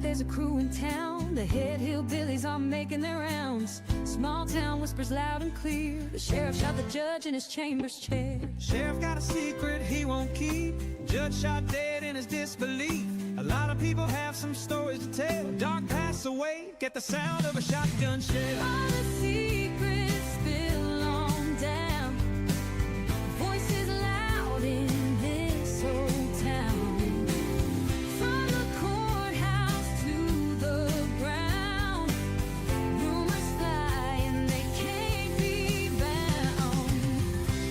that there's a crew in town. The head hillbillies are making their rounds. Small town whispers loud and clear. The sheriff shot the judge in his chambers chair. Sheriff got a secret he won't keep. Judge shot dead in his disbelief. A lot of people have some stories to tell. Dark pass away, get the sound of a shotgun shell. All the secrets spill on down. Voices loud in this old town. From the courthouse to the ground. Rumors fly and they can't be bound.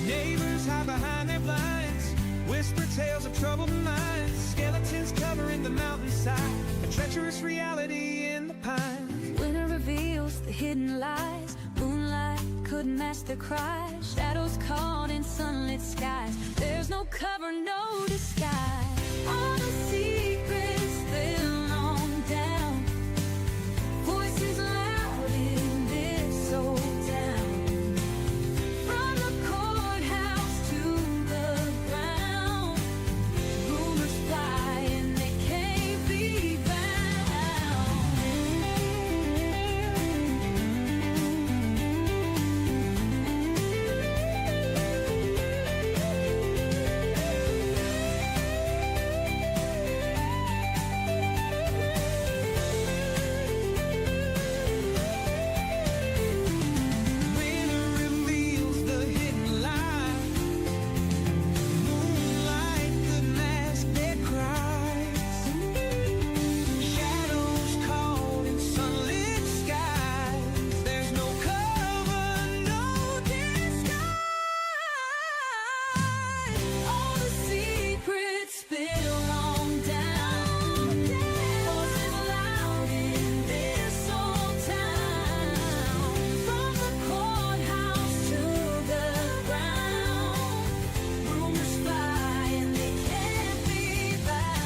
Neighbors hide behind their blinds. Whisper tales of troubled minds. Skeletons covering the mountainside. A treacherous reality in the pines. Winter reveals the hidden lies. Moonlight couldn't mask their cries. Shadows caught in sunlit skies. There's no cover, no disguise. All the secrets spill on down. Voices loud in this old town. From the courthouse to the ground. Rumors fly and they can't be Winter reveals the hidden lie. Moonlight could mask their cries. Shadows caught in sunlit skies. There's no cover, no disguise. all the secrets spill on down. Voices loud in this old town. From the courthouse to the ground. Rumors fly and they can't be bound.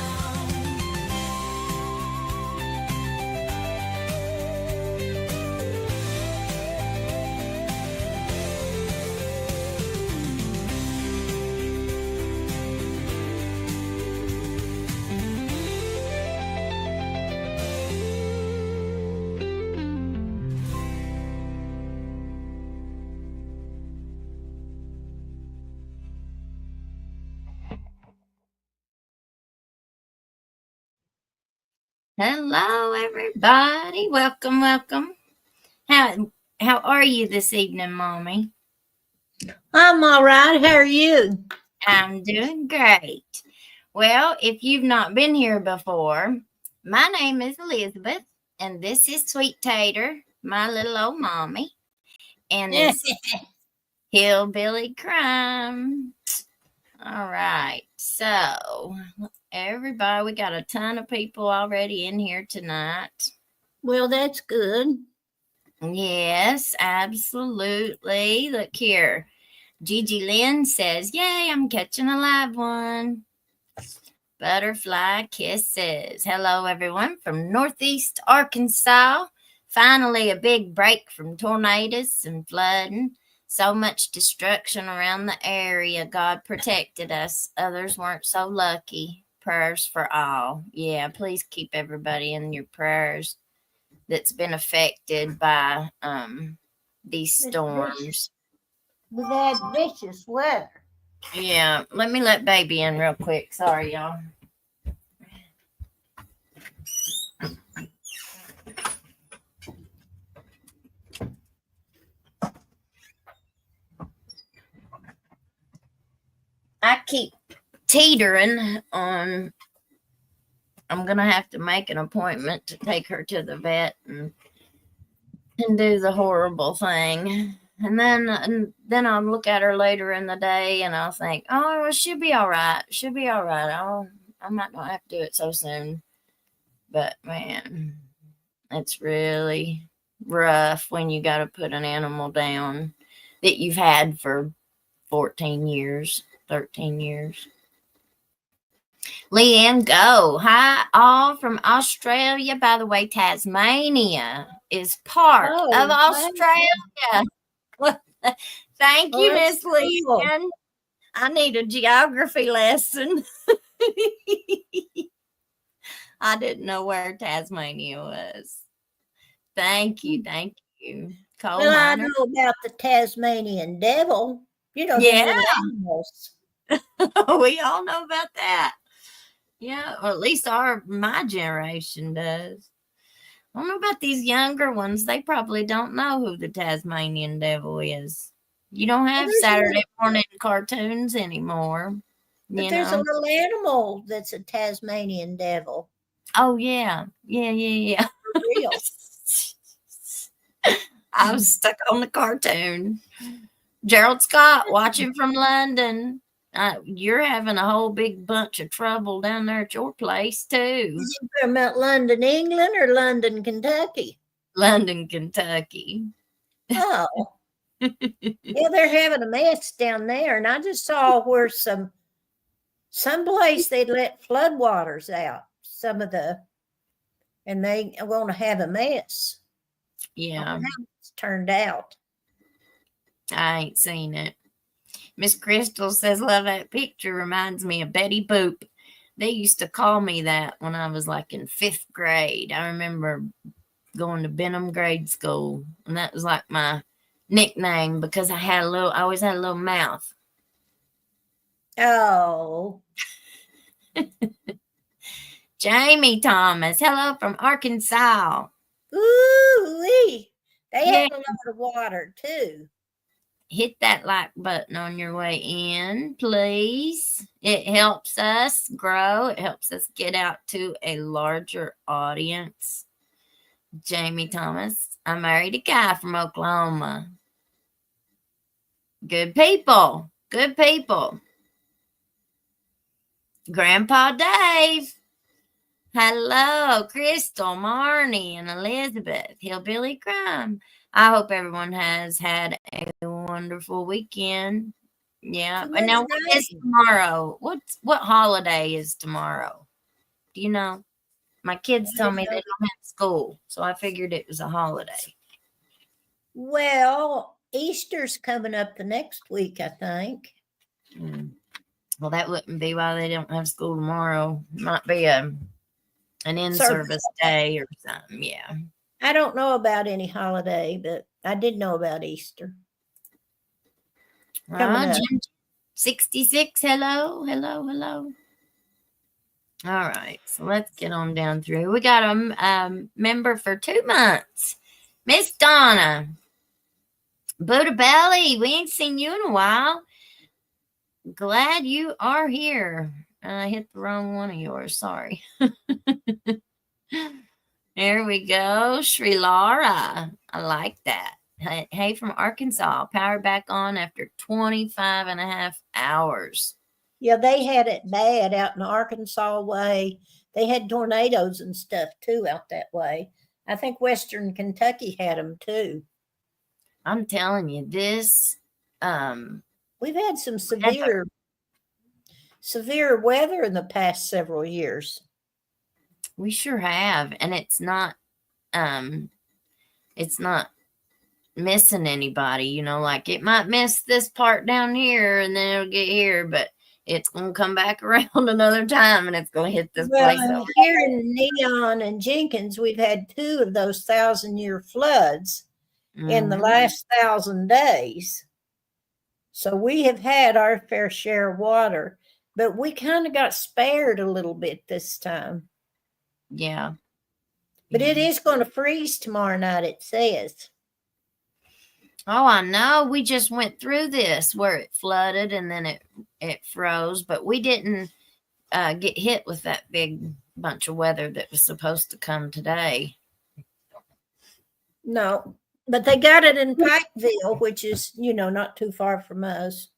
Hello, everybody. Welcome, welcome. How are you this evening, Mommy? I'm all right. How are you? I'm doing great. Well, if you've not been here before, my name is Elizabeth, and this is Sweet Tater, my little old mommy, and this is Hillbilly Crime. All right, so everybody, we got a ton of people already in here tonight. Well, that's good. Yes, absolutely. Look here. Gigi Lynn says, yay, I'm catching a live one. Butterfly kisses. Hello, everyone from Northeast Arkansas. Finally, a big break from tornadoes and flooding. So much destruction around the area. God protected us. Others weren't so lucky. Prayers for all. Yeah, please keep everybody in your prayers that's been affected by these storms. With that vicious weather. Yeah, let me let baby in real quick. Sorry, y'all. I keep teetering on. I'm going to have to make an appointment to take her to the vet and do the horrible thing. And then I'll look at her later in the day and I'll think, oh, well, she'll be all right. She'll be all right. I might not have to do it so soon. But, man, it's really rough when you got to put an animal down that you've had for 14 years, 13 years. Leanne Go. Hi, all from Australia. By the way, Tasmania is part of Australia. Thank you, Miss Leanne. I need a geography lesson. I didn't know where Tasmania was. Thank you. Thank you. Coal Well, I miner. know about the Tasmanian devil. You know, them Yeah. little animals. We all know about that. Yeah, or at least my generation does. I don't know about these younger ones. They probably don't know who the Tasmanian devil is. You don't have there's a Saturday morning cartoons anymore. But You there's a know. little animal that's a Tasmanian devil. Oh yeah. Yeah. For real. I was stuck on the cartoon. Gerald Scott watching from London. You're having a whole big bunch of trouble down there at your place too. Is you talking about London, England, or London, Kentucky? London, Kentucky. Oh. Yeah, they're having a mess down there. And I just saw where someplace they'd let floodwaters out. And they want to have a mess. Yeah. How it's turned out. I ain't seen it. Miss Crystal says, love that picture. Reminds me of Betty Boop. They used to call me that when I was like in 5th grade. I remember going to Benham grade school, and that was like my nickname because I always had a little mouth. Oh. Jamie Thomas, hello from Arkansas. Ooh-wee. They Yeah. have a lot of water too. Hit that like button on your way in, please. It helps us grow. It helps us get out to a larger audience. Jamie Thomas, I married a guy from Oklahoma. Good people. Good people. Grandpa Dave. Hello, Crystal, Marnie, and Elizabeth. Hillbilly Crime. I hope everyone has had a wonderful weekend. Yeah. And now what is tomorrow? What holiday is tomorrow? Do you know? My kids told me they don't have school, so I figured it was a holiday. Well, Easter's coming up the next week, I think. Well, that wouldn't be why they don't have school tomorrow. It might be an in-service day or something. Yeah. I don't know about any holiday, but I did know about Easter. Coming up. 66. Hello. All right, so let's get on down through. We got a member for 2 months, Miss Donna. Buddha Belly, we ain't seen you in a while. Glad you are here. I hit the wrong one of yours. Sorry. There we go. Sri Lara. I like that. Hey, from Arkansas. Power back on after 25 and a half hours. Yeah, they had it bad out in the Arkansas way. They had tornadoes and stuff too out that way. I think Western Kentucky had them too. I'm telling you, this we've had some severe weather in the past several years. We sure have, and it's not missing anybody, you know, like it might miss this part down here and then it'll get here, but it's going to come back around another time and it's going to hit this place over here in Neon and Jenkins. We've had 2 of those 1,000-year floods in the last 1,000 days. So we have had our fair share of water, but we kind of got spared a little bit this time. Yeah. But it is going to freeze tomorrow night, it says. Oh, I know. We just went through this where it flooded and then it froze, but we didn't get hit with that big bunch of weather that was supposed to come today. No, but they got it in Pikeville, which is, not too far from us.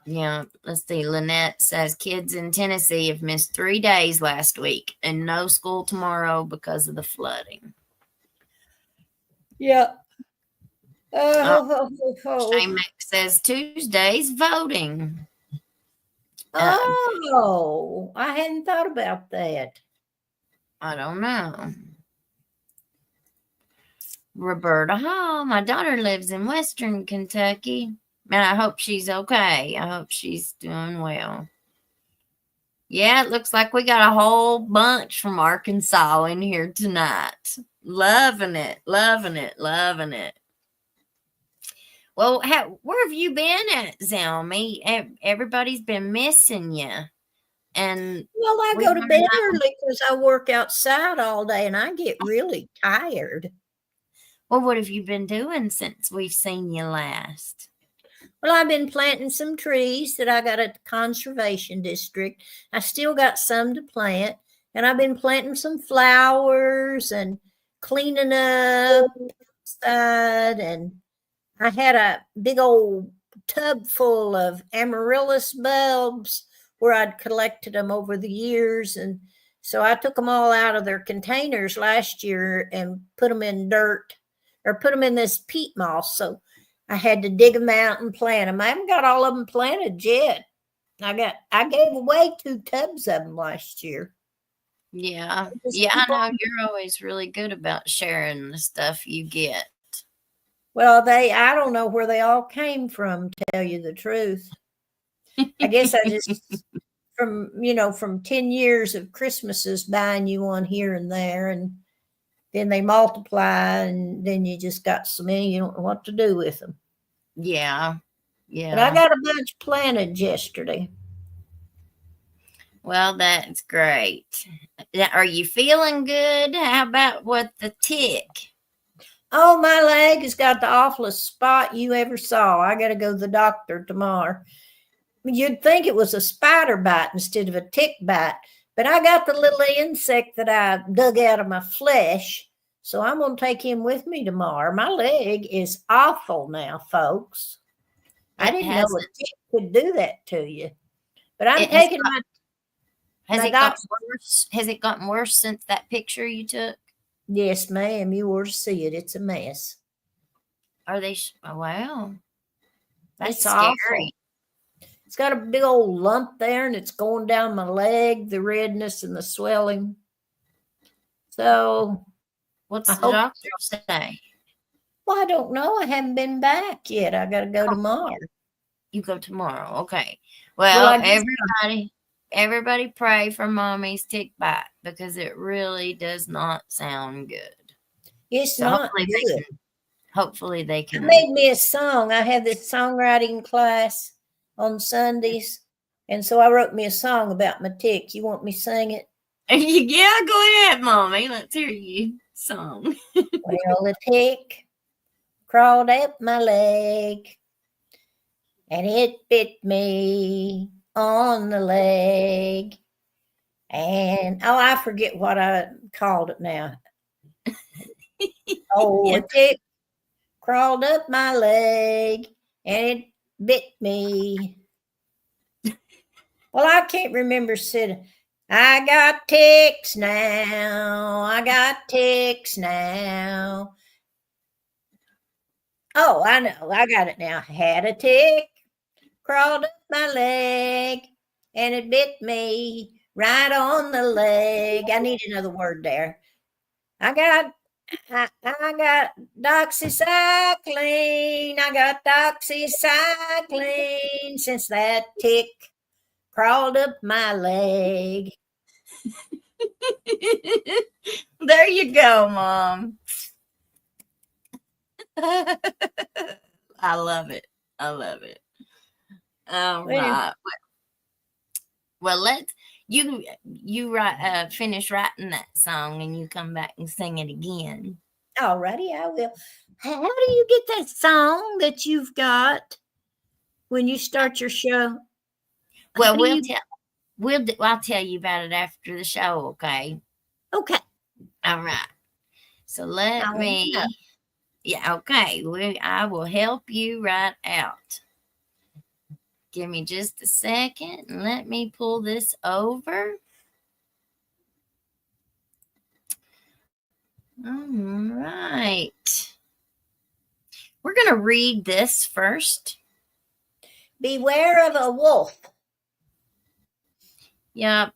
Yeah, let's see. Lynette says kids in Tennessee have missed 3 days last week and no school tomorrow because of the flooding. Yeah. Shane Mack says Tuesday's voting. Oh, I hadn't thought about that. I don't know. Roberta Hall, my daughter lives in Western Kentucky. Man, I hope she's okay. I hope she's doing well. Yeah, it looks like we got a whole bunch from Arkansas in here tonight. Loving it, loving it, loving it. Well, where have you been at, Zelmy? Everybody's been missing you. And Well, I we go to wanna bed know- early because I work outside all day and I get really tired. Well, what have you been doing since we've seen you last? Well, I've been planting some trees that I got at the conservation district. I still got some to plant, and I've been planting some flowers and cleaning up outside. And I had a big old tub full of amaryllis bulbs where I'd collected them over the years. And so I took them all out of their containers last year and put them in dirt, or put them in this peat moss. So I had to dig them out and plant them. I haven't got all of them planted yet. I gave away 2 tubs of them last year. Yeah. Yeah, I know you're always really good about sharing the stuff you get. Well, I don't know where they all came from, to tell you the truth. I guess I just from 10 years of Christmases buying you one here and there, and then they multiply, and then you just got so many you don't know what to do with them. Yeah. But I Yeah. got a bunch planted yesterday. Well, that's great. Are you feeling good? How about with the tick? Oh, my leg has got the awfulest spot you ever saw. I got to go to the doctor tomorrow. You'd think it was a spider bite instead of a tick bite, but I got the little insect that I dug out of my flesh, so I'm going to take him with me tomorrow. My leg is awful now, folks. I didn't know a tick could do that to you, but I'm taking my. Has it gotten worse? Has it gotten worse since that picture you took? Yes, ma'am. You ought to see it. It's a mess. Are they? Oh, wow. That's It's scary. awful. It's got a big old lump there, and it's going down my leg, the redness and the swelling. So, what's the doctor say? Well, I don't know. I haven't been back yet. I got to go tomorrow. You go tomorrow. Okay. Well, everybody pray for Mommy's tick bite, because it really does not sound good. It's not good. Hopefully they can. I made me a song. I have this songwriting class on Sundays, and so I wrote me a song about my tick. You want me to sing it? Yeah, go ahead, Mommy. Let's hear you song. Well, the tick crawled up my leg, and it bit me on the leg. And I forget what I called it now. A tick crawled up my leg, and it bit me. Well, I can't remember sitting. I got ticks now. I got ticks now. Oh, I know. I got it now. Had a tick, crawled up my leg, and it bit me right on the leg. I need another word there. I got doxycycline. I got doxycycline since that tick crawled up my leg. There you go, Mom. I love it. I love it. All right. Well, finish writing that song, and you come back and sing it again. Alrighty, I will. How do you get that song that you've got when you start your show? Well, I'll tell you about it after the show, okay? Okay. All right. So let me. Yeah, okay. I will help you right out. Give me just a second and let me pull this over. All right. We're going to read this first. Beware of a wolf. Yep.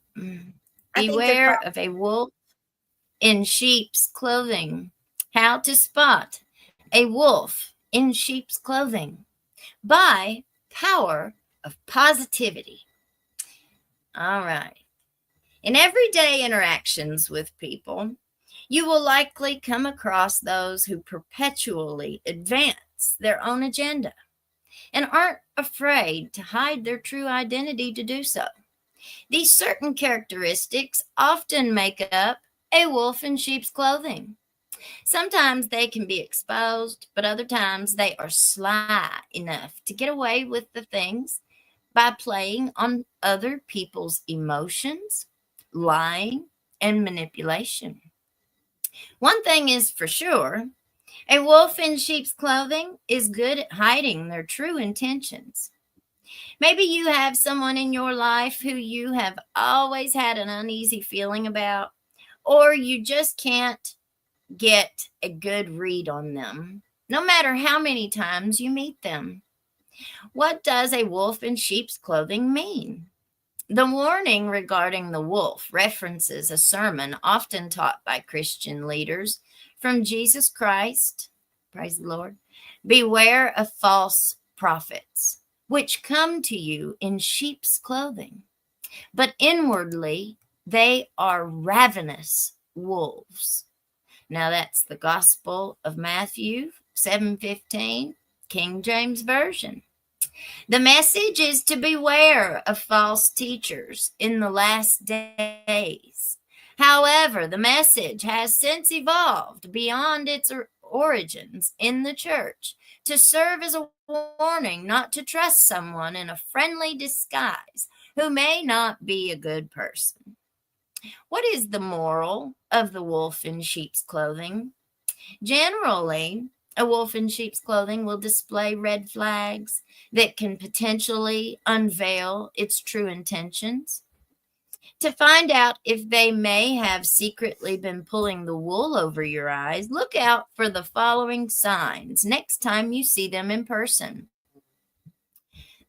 Beware of a wolf in sheep's clothing. How to spot a wolf in sheep's clothing. By power of positivity. All right. In everyday interactions with people, you will likely come across those who perpetually advance their own agenda and aren't afraid to hide their true identity to do so. These certain characteristics often make up a wolf in sheep's clothing. Sometimes they can be exposed, but other times they are sly enough to get away with the things by playing on other people's emotions, lying, and manipulation. One thing is for sure, a wolf in sheep's clothing is good at hiding their true intentions. Maybe you have someone in your life who you have always had an uneasy feeling about, or you just can't get a good read on them, no matter how many times you meet them. What does a wolf in sheep's clothing mean? The warning regarding the wolf references a sermon often taught by Christian leaders from Jesus Christ, praise the Lord, beware of false prophets, which come to you in sheep's clothing, but inwardly they are ravenous wolves. Now that's the Gospel of Matthew 7:15, King James Version. The message is to beware of false teachers in the last days. However, the message has since evolved beyond its origins in the church to serve as a warning not to trust someone in a friendly disguise who may not be a good person. What is the moral of the wolf in sheep's clothing? Generally, a wolf in sheep's clothing will display red flags that can potentially unveil its true intentions. To find out if they may have secretly been pulling the wool over your eyes, look out for the following signs next time you see them in person.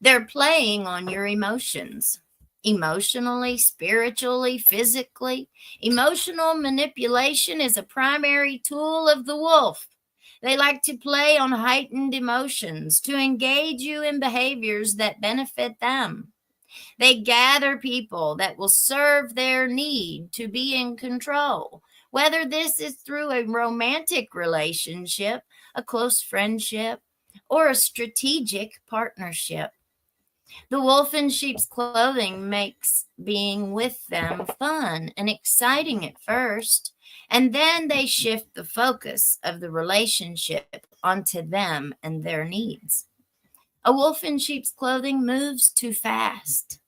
They're playing on your emotions. Emotionally, spiritually, physically. Emotional manipulation is a primary tool of the wolf. They like to play on heightened emotions to engage you in behaviors that benefit them. They gather people that will serve their need to be in control, whether this is through a romantic relationship, a close friendship, or a strategic partnership. The wolf in sheep's clothing makes being with them fun and exciting at first, and then they shift the focus of the relationship onto them and their needs. A wolf in sheep's clothing moves too fast.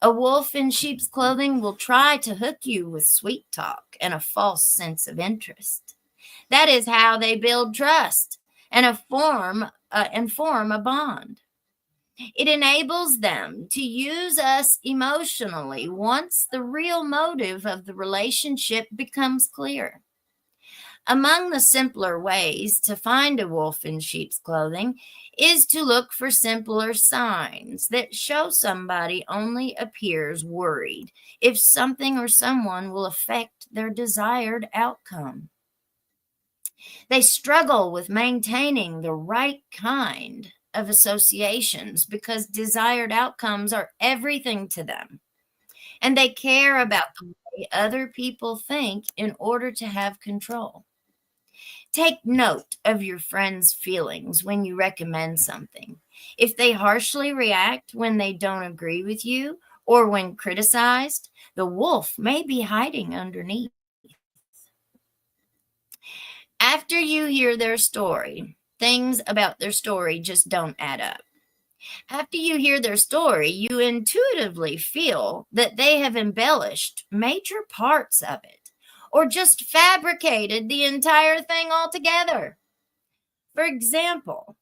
A wolf in sheep's clothing will try to hook you with sweet talk and a false sense of interest. That is how they build trust and form a bond. It enables them to use us emotionally once the real motive of the relationship becomes clear. Among the simpler ways to find a wolf in sheep's clothing is to look for simpler signs that show somebody only appears worried if something or someone will affect their desired outcome. They struggle with maintaining the right kind of associations because desired outcomes are everything to them, and they care about the way other people think in order to have control. Take note of your friend's feelings when you recommend something. If they harshly react when they don't agree with you or when criticized, the wolf may be hiding underneath. After you hear their story, things about their story just don't add up. After you hear their story, you intuitively feel that they have embellished major parts of it or just fabricated the entire thing altogether. For example,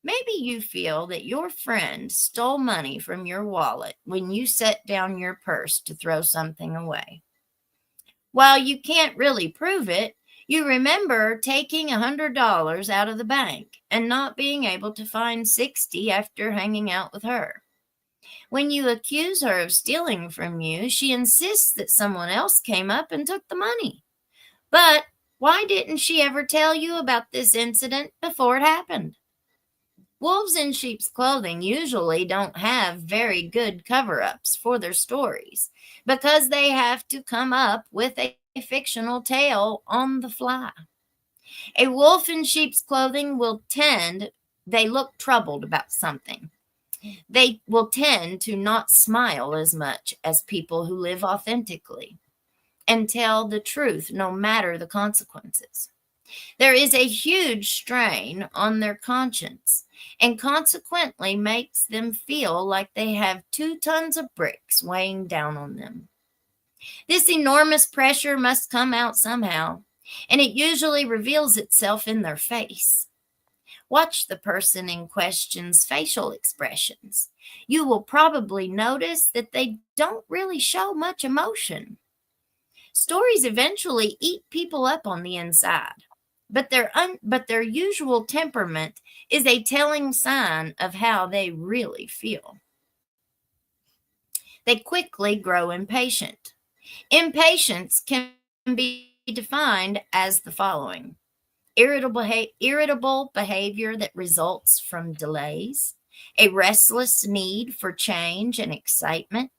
maybe you feel that your friend stole money from your wallet when you set down your purse to throw something away. While you can't really prove it, you remember taking $100 out of the bank and not being able to find 60 after hanging out with her. When you accuse her of stealing from you, she insists that someone else came up and took the money. But why didn't she ever tell you about this incident before it happened? Wolves in sheep's clothing usually don't have very good cover-ups for their stories because they have to come up with a fictional tale on the fly. A wolf in sheep's clothing they look troubled about something. They will tend to not smile as much as people who live authentically and tell the truth no matter the consequences. There is a huge strain on their conscience and consequently makes them feel like they have 2 tons of bricks weighing down on them. This enormous pressure must come out somehow, and it usually reveals itself in their face. Watch the person in question's facial expressions. You will probably notice that they don't really show much emotion. Stories eventually eat people up on the inside, but their usual temperament is a telling sign of how they really feel. They quickly grow impatient. Impatience can be defined as the following: irritable behavior that results from delays, a restless need for change and excitement.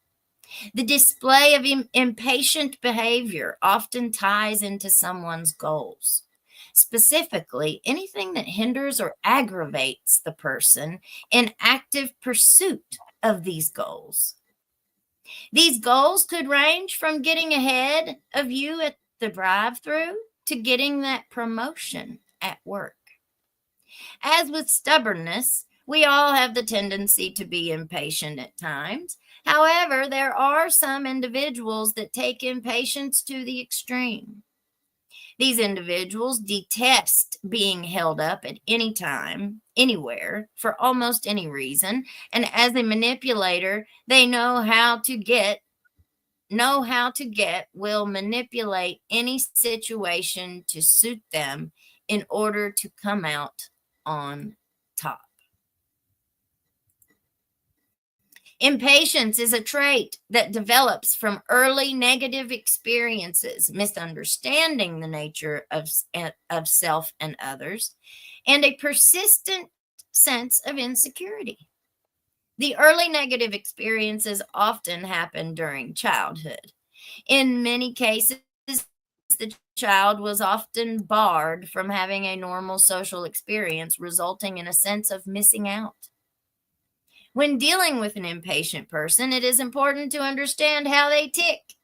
The display of impatient behavior often ties into someone's goals, specifically anything that hinders or aggravates the person in active pursuit of these goals. These goals could range from getting ahead of you at the drive-thru to getting that promotion at work. As with stubbornness, we all have the tendency to be impatient at times. However, there are some individuals that take impatience to the extreme. These individuals detest being held up at any time, anywhere, for almost any reason, and as a manipulator, they will manipulate any situation to suit them in order to come out on top. Impatience is a trait that develops from early negative experiences, misunderstanding the nature of self and others, and a persistent sense of insecurity. The early negative experiences often happen during childhood. In many cases, the child was often barred from having a normal social experience, resulting in a sense of missing out. When dealing with an impatient person, it is important to understand how they tick.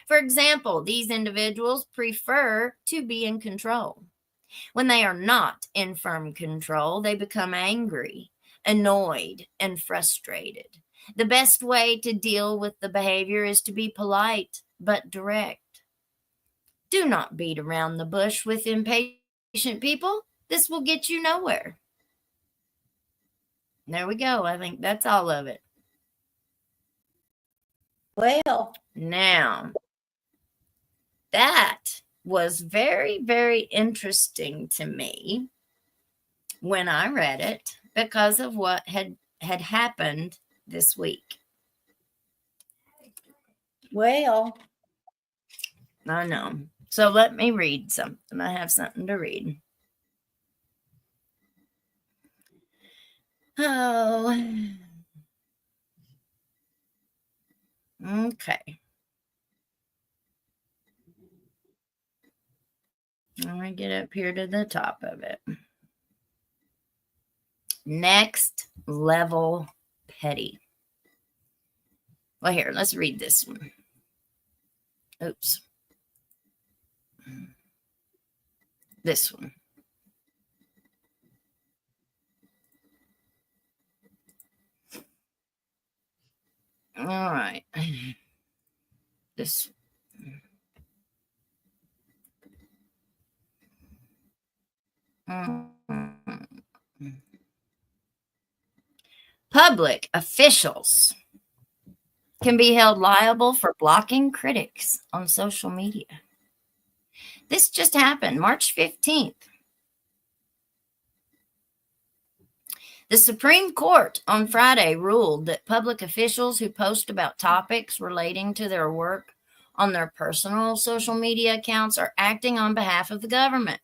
For example, these individuals prefer to be in control. When they are not in firm control, they become angry, annoyed, and frustrated. The best way to deal with the behavior is to be polite but direct. Do not beat around the bush with impatient people. This will get you nowhere. There we go. I think that's all of it. Well, now, that was very, very interesting to me when I read it because of what had happened this week. Well, I know. So let me read something. I have something to read. Oh, okay. Let me get up here to the top of it. Next level petty. Well, here, let's read this one. Oops. This one. All right. This. Public officials can be held liable for blocking critics on social media. This just happened March 15th. The Supreme Court on Friday ruled that public officials who post about topics relating to their work on their personal social media accounts are acting on behalf of the government.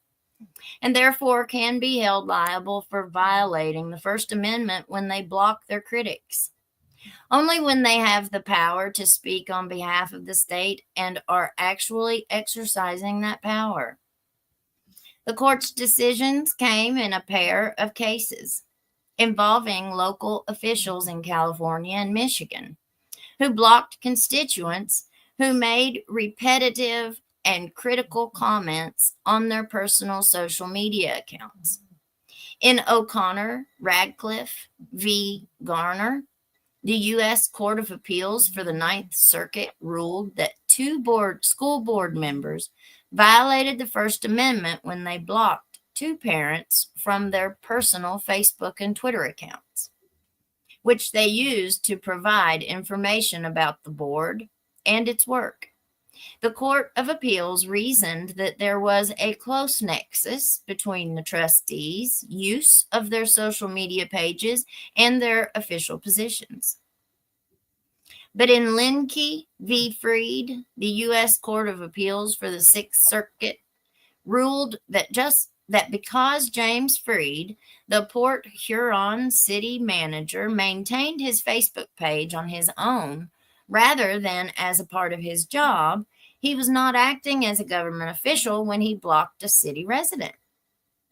and therefore can be held liable for violating the First Amendment when they block their critics. Only when they have the power to speak on behalf of the state and are actually exercising that power. The court's decisions came in a pair of cases involving local officials in California and Michigan who blocked constituents who made repetitive and critical comments on their personal social media accounts. In O'Connor, Radcliffe v. Garner, the U.S. Court of Appeals for the Ninth Circuit ruled that two school board members violated the First Amendment when they blocked two parents from their personal Facebook and Twitter accounts, which they used to provide information about the board and its work. The Court of Appeals reasoned that there was a close nexus between the trustees' use of their social media pages and their official positions. But in Linke v. Freed, the U.S. Court of Appeals for the Sixth Circuit ruled that because James Freed, the Port Huron city manager, maintained his Facebook page on his own rather than as a part of his job, he was not acting as a government official when he blocked a city resident,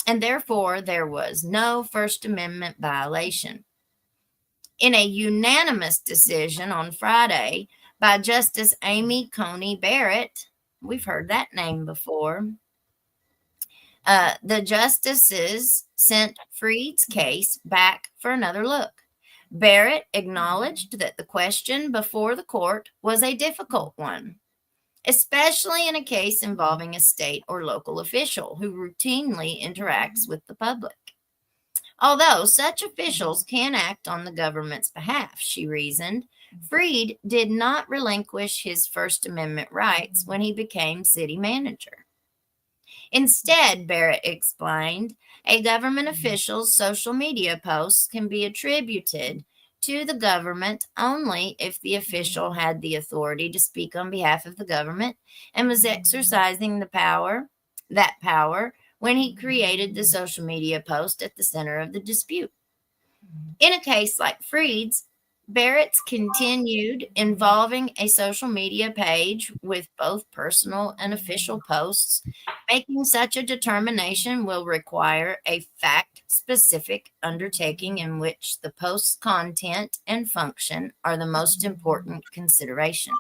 and therefore there was no First Amendment violation. In a unanimous decision on Friday by Justice Amy Coney Barrett, we've heard that name before, the justices sent Freed's case back for another look. Barrett acknowledged that the question before the court was a difficult one, especially in a case involving a state or local official who routinely interacts with the public. Although such officials can act on the government's behalf, she reasoned, Freed did not relinquish his First Amendment rights when he became city manager. Instead, Barrett explained, a government official's social media posts can be attributed to the government only if the official had the authority to speak on behalf of the government and was exercising that power when he created the social media post at the center of the dispute. In a case like Freed's, Barrett's continued involving a social media page with both personal and official posts. Making such a determination will require a fact-specific undertaking in which the post's content and function are the most important considerations.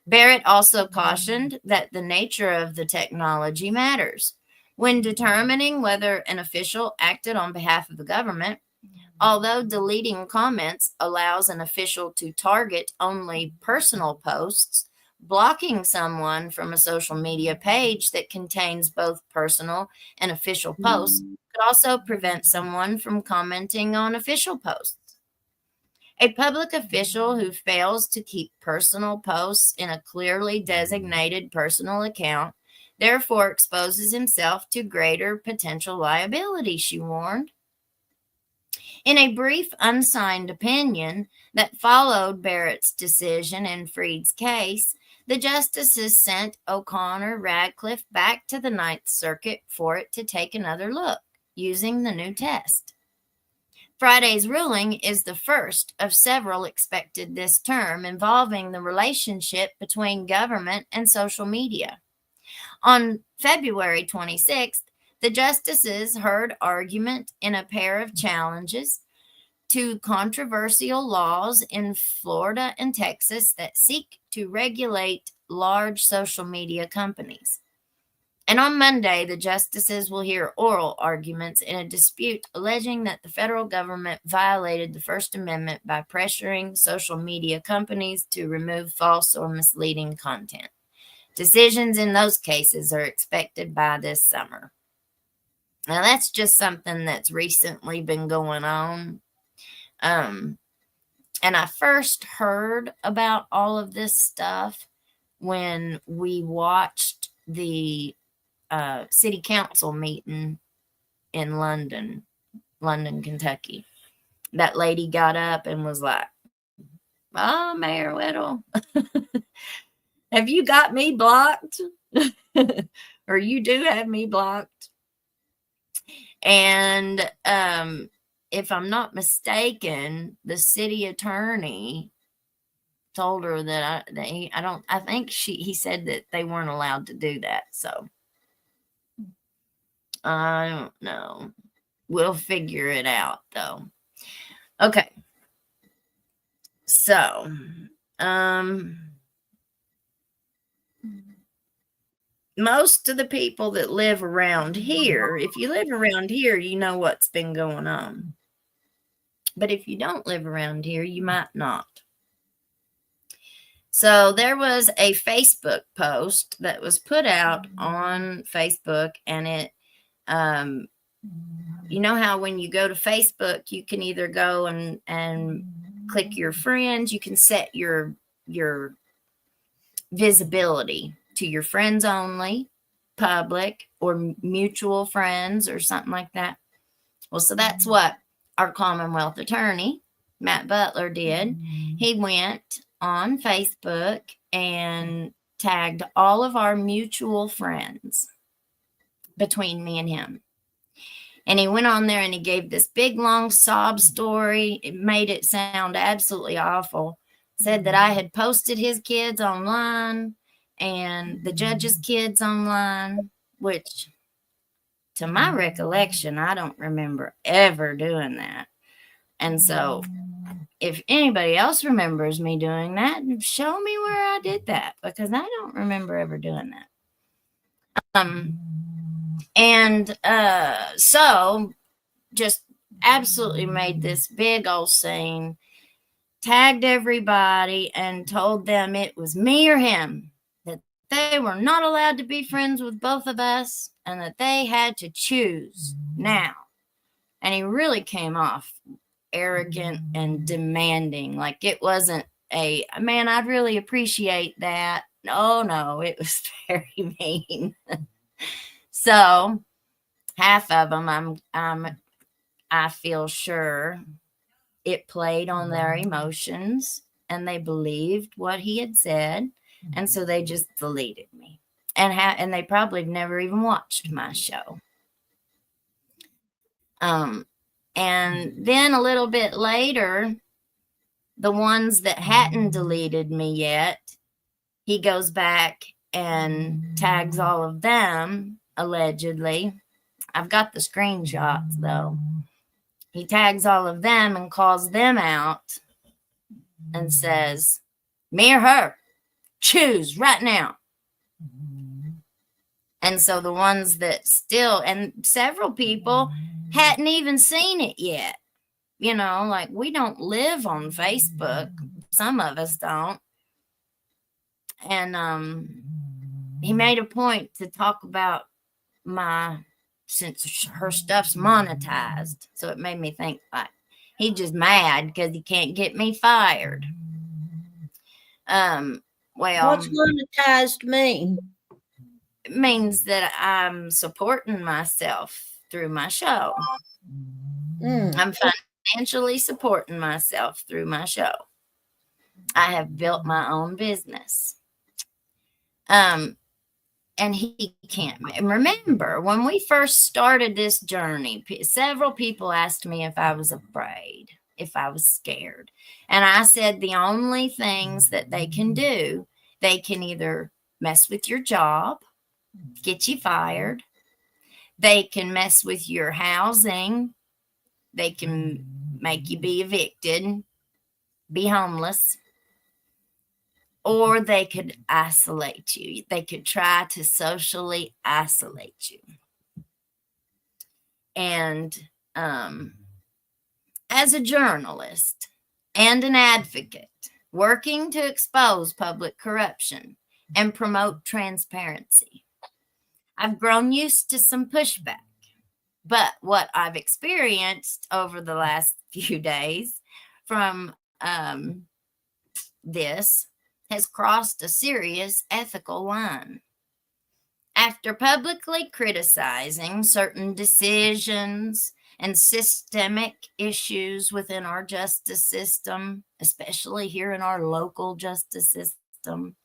Barrett also cautioned that the nature of the technology matters. When determining whether an official acted on behalf of the government, although deleting comments allows an official to target only personal posts, blocking someone from a social media page that contains both personal and official posts could also prevent someone from commenting on official posts. A public official who fails to keep personal posts in a clearly designated personal account therefore exposes himself to greater potential liability, she warned. In a brief unsigned opinion that followed Barrett's decision in Freed's case, the justices sent O'Connor Radcliffe back to the Ninth Circuit for it to take another look using the new test. Friday's ruling is the first of several expected this term involving the relationship between government and social media. On February 26th, the justices heard argument in a pair of challenges to controversial laws in Florida and Texas that seek to regulate large social media companies. And on Monday, the justices will hear oral arguments in a dispute alleging that the federal government violated the First Amendment by pressuring social media companies to remove false or misleading content. Decisions in those cases are expected by this summer. Now, that's just something that's recently been going on. And I first heard about all of this stuff when we watched the city council meeting in London, Kentucky. That lady got up and was like, "Oh, Mayor Whittle." Have you got me blocked? Or you do have me blocked? And if I'm not mistaken, the city attorney told her that I think he said that they weren't allowed to do that. So I don't know. We'll figure it out though. Okay. So, most of the people that live around here, if you live around here, you know what's been going on. But if you don't live around here, you might not. So there was a Facebook post that was put out on Facebook, and it, you know how when you go to Facebook, you can either go and click your friends, you can set your visibility to your friends only, public, or mutual friends, or something like that. Well, so that's what our Commonwealth attorney, Matt Butler, did. He went on Facebook and tagged all of our mutual friends between me and him. And he went on there and he gave this big, long sob story. It made it sound absolutely awful. Said that I had posted his kids online and the judge's kids online, which, to my recollection, I don't remember ever doing that. And so if anybody else remembers me doing that, show me where I did that, because I don't remember ever doing that. So just absolutely made this big old scene, tagged everybody and told them it was me or him, that they were not allowed to be friends with both of us and that they had to choose now. And he really came off arrogant and demanding, like it wasn't a, man, I'd really appreciate that. No, it was very mean. So half of them, I feel sure it played on their emotions and they believed what he had said. And so they just deleted me, and they probably never even watched my show. And then a little bit later, the ones that hadn't deleted me yet, he goes back and tags all of them, allegedly. I've got the screenshots though. He tags all of them and calls them out and says, me or her, choose right now. And so the ones that still, and several people hadn't even seen it yet. You know, like we don't live on Facebook. Some of us don't. And he made a point to talk about since her stuff's monetized. So it made me think, like, he's just mad because he can't get me fired. Well, What's monetized mean? It means that I'm supporting myself through my show. I'm financially supporting myself through my show. I have built my own business. And he can't remember when we first started this journey. Several people asked me if I was afraid, if I was scared. And I said the only things that they can do, they can either mess with your job, get you fired. They can mess with your housing. They can make you be evicted, be homeless. Or they could isolate you. They could try to socially isolate you. And as a journalist and an advocate, working to expose public corruption and promote transparency, I've grown used to some pushback. But what I've experienced over the last few days from this has crossed a serious ethical line. After publicly criticizing certain decisions and systemic issues within our justice system, especially here in our local justice system,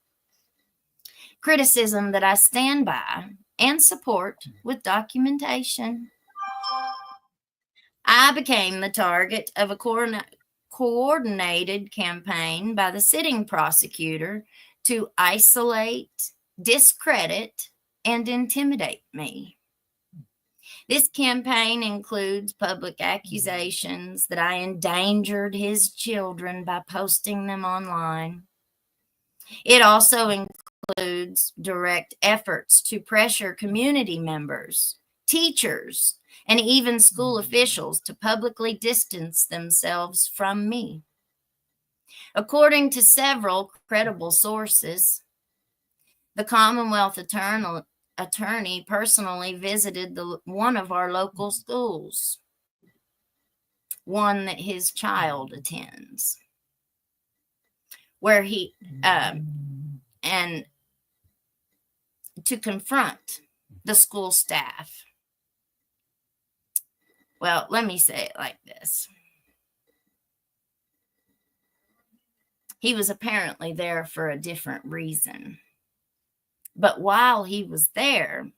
criticism that I stand by and support with documentation. I became the target of a coordinated campaign by the sitting prosecutor to isolate, discredit, and intimidate me. This campaign includes public accusations that I endangered his children by posting them online. It also includes direct efforts to pressure community members, teachers, and even school officials to publicly distance themselves from me. According to several credible sources, the Commonwealth attorney personally visited one of our local schools, one that his child attends, where he and to confront the school staff. Well, let me say it like this. He was apparently there for a different reason. But while he was there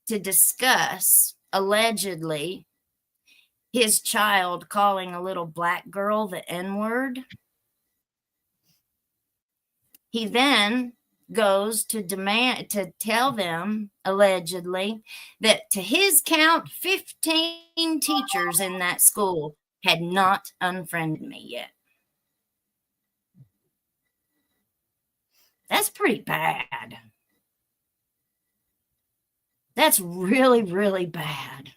to discuss, allegedly, his child calling a little black girl the N-word, he then goes to tell them, allegedly, that to his count, 15 teachers in that school had not unfriended me yet. That's pretty bad. That's really, really bad.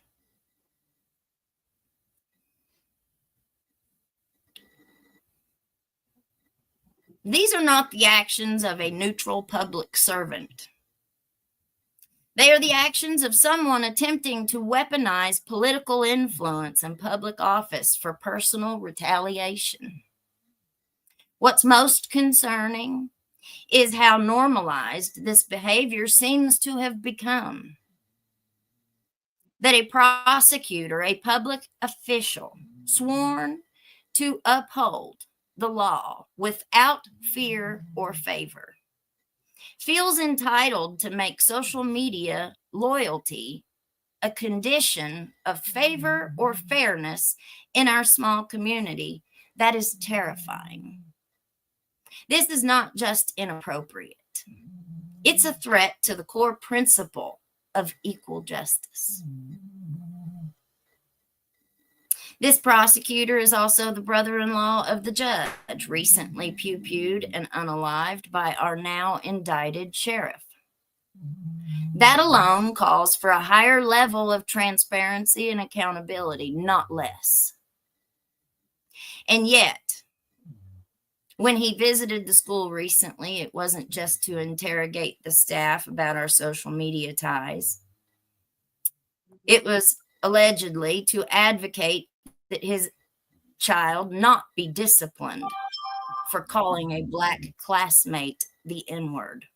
These are not the actions of a neutral public servant. They are the actions of someone attempting to weaponize political influence and public office for personal retaliation. What's most concerning is how normalized this behavior seems to have become. That a prosecutor, a public official, sworn to uphold the law without fear or favor, feels entitled to make social media loyalty a condition of favor or fairness in our small community. That is terrifying. This is not just inappropriate. It's a threat to the core principle of equal justice. This prosecutor is also the brother-in-law of the judge, recently pew-pewed and unalived by our now indicted sheriff. That alone calls for a higher level of transparency and accountability, not less. And yet, when he visited the school recently, it wasn't just to interrogate the staff about our social media ties. It was allegedly to advocate that his child not be disciplined for calling a black classmate the N-word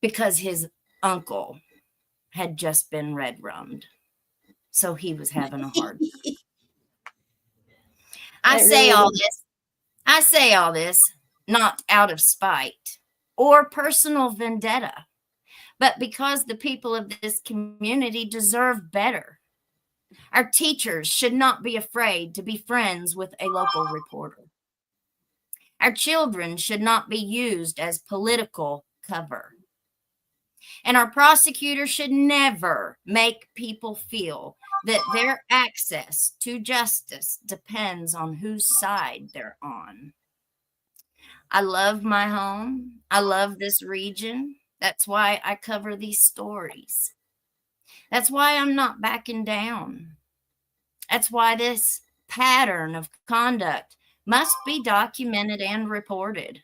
because his uncle had just been red-rummed. So he was having a hard time. I say all this not out of spite or personal vendetta, but because the people of this community deserve better. Our teachers should not be afraid to be friends with a local reporter. Our children should not be used as political cover. And our prosecutor should never make people feel that their access to justice depends on whose side they're on. I love my home. I love this region. That's why I cover these stories. That's why I'm not backing down. That's why this pattern of conduct must be documented and reported,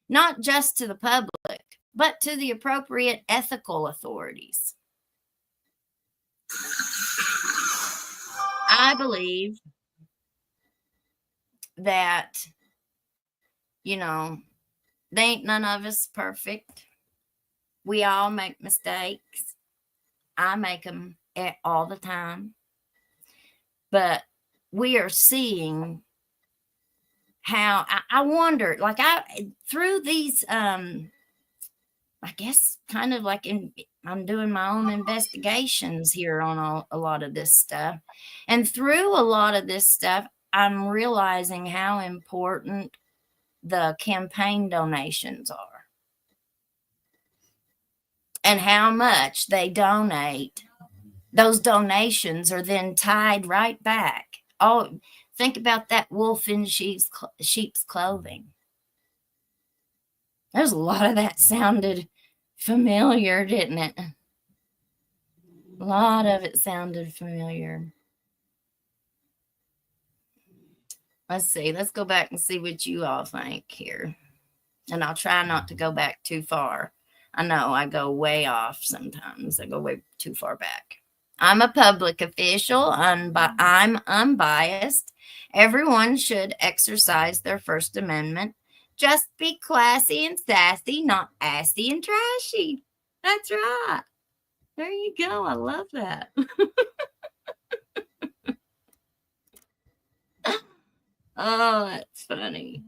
not just to the public, but to the appropriate ethical authorities. I believe that, there ain't none of us perfect. We all make mistakes. I make them all the time. But we are seeing how I wondered, like through these, I guess kind of like I'm doing my own investigations here on a lot of this stuff. And through a lot of this stuff, I'm realizing how important the campaign donations are and how much they donate. Those donations are then tied right back. Oh, think about that wolf in sheep's clothing. There's a lot of that sounded familiar, didn't it? A lot of it sounded familiar. Let's see. Let's go back and see what you all think here. And I'll try not to go back too far. I know I go way off sometimes. I go way too far back. I'm a public official. I'm unbiased. Everyone should exercise their First Amendment. Just be classy and sassy, not assy and trashy. That's right. There you go. I love that. Oh, that's funny.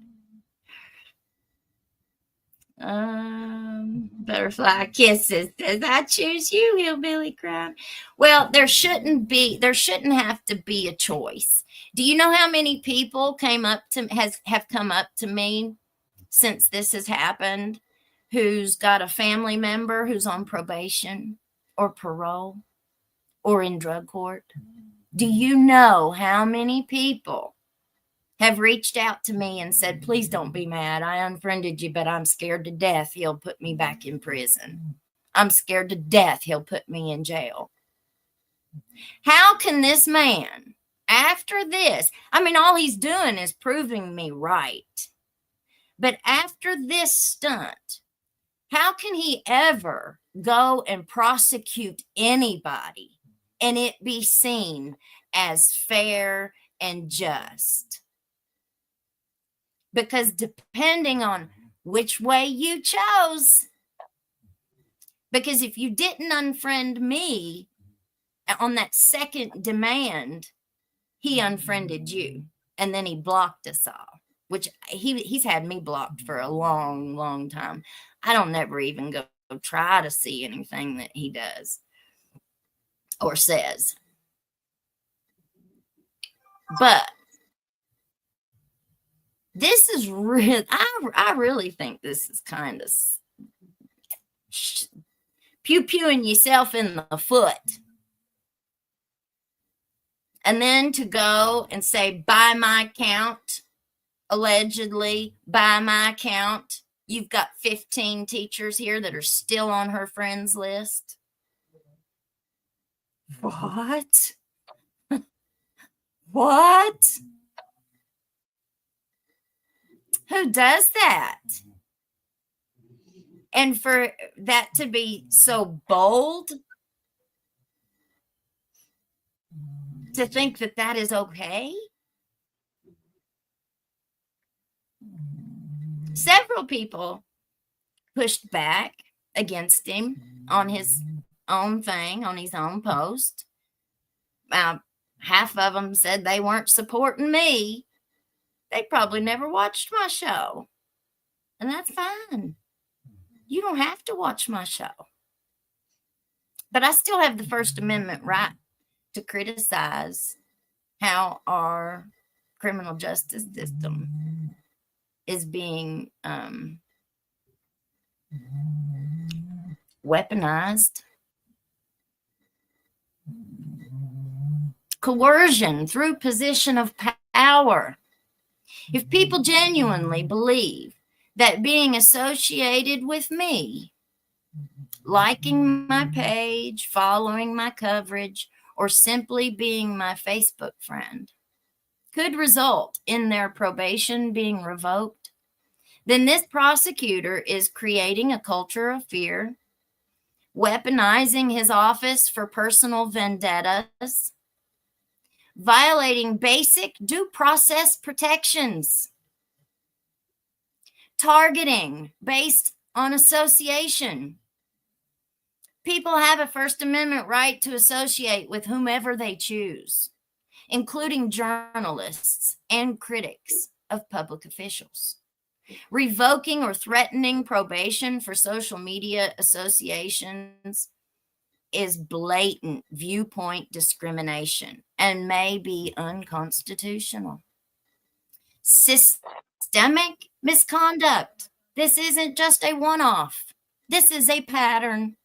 Butterfly kisses says, I choose you, hillbilly crime. Well, there shouldn't have to be a choice. Do you know how many people have come up to me since this has happened, who's got a family member who's on probation or parole or in drug court? Do you know how many people have reached out to me and said, please don't be mad. I unfriended you, but I'm scared to death he'll put me back in prison. I'm scared to death he'll put me in jail. How can this man, after this, I mean, all he's doing is proving me right. But after this stunt, how can he ever go and prosecute anybody and it be seen as fair and just? Because depending on which way you chose, because if you didn't unfriend me on that second demand, he unfriended you and then he blocked us all, which he's had me blocked for a long, long time. I don't never even go try to see anything that he does or says. But this is real. I really think this is kind of pew-pewing yourself in the foot. And then to go and say, by my count, allegedly, by my count, you've got 15 teachers here that are still on her friends list. What? What? Who does that? And for that to be so bold, to think that that is okay? Several people pushed back against him on his own thing, on his own post. Half of them said they weren't supporting me. They probably never watched my show. And that's fine. You don't have to watch my show. But I still have the First Amendment right to criticize how our criminal justice system is being weaponized. Coercion through position of power. If people genuinely believe that being associated with me, liking my page, following my coverage, or simply being my Facebook friend could result in their probation being revoked, then this prosecutor is creating a culture of fear, weaponizing his office for personal vendettas, violating basic due process protections, targeting based on association. People have a First Amendment right to associate with whomever they choose, including journalists and critics. of public officials. Revoking or threatening probation for social media associations is blatant viewpoint discrimination and may be unconstitutional. Systemic misconduct. This isn't just a one-off. This is a pattern.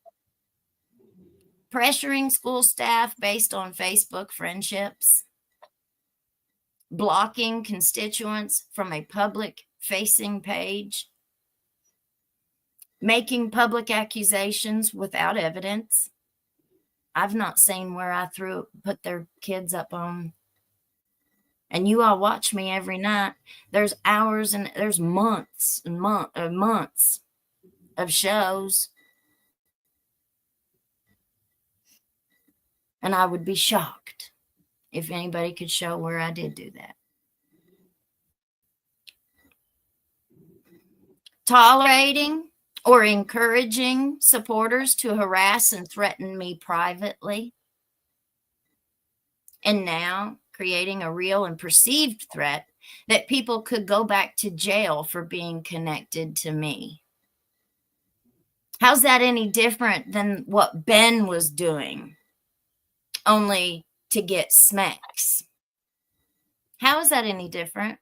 Pressuring school staff based on Facebook friendships. Blocking constituents from a public-facing page. Making public accusations without evidence. I've not seen where I put their kids up on. And you all watch me every night. There's hours and there's months and months of shows. And I would be shocked if anybody could show where I did do that. Tolerating or encouraging supporters to harass and threaten me privately. And now creating a real and perceived threat that people could go back to jail for being connected to me. How's that any different than what Ben was doing, only to get smacks? How is that any different?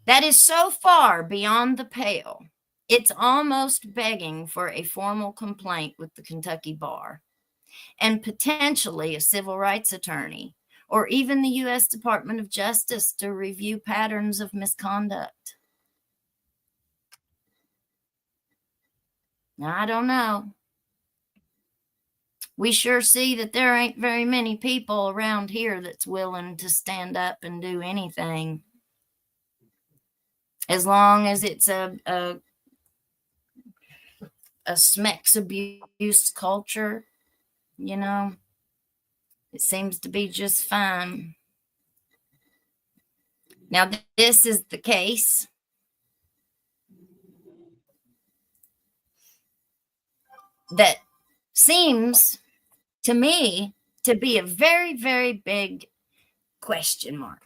That is so far beyond the pale. It's almost begging for a formal complaint with the Kentucky Bar and potentially a civil rights attorney or even the U.S. Department of Justice to review patterns of misconduct. Now, I don't know. We sure see that there ain't very many people around here that's willing to stand up and do anything. As long as it's a smecks abuse culture, you know, it seems to be just fine. Now, this is the case that seems to me to be a very, very big question mark.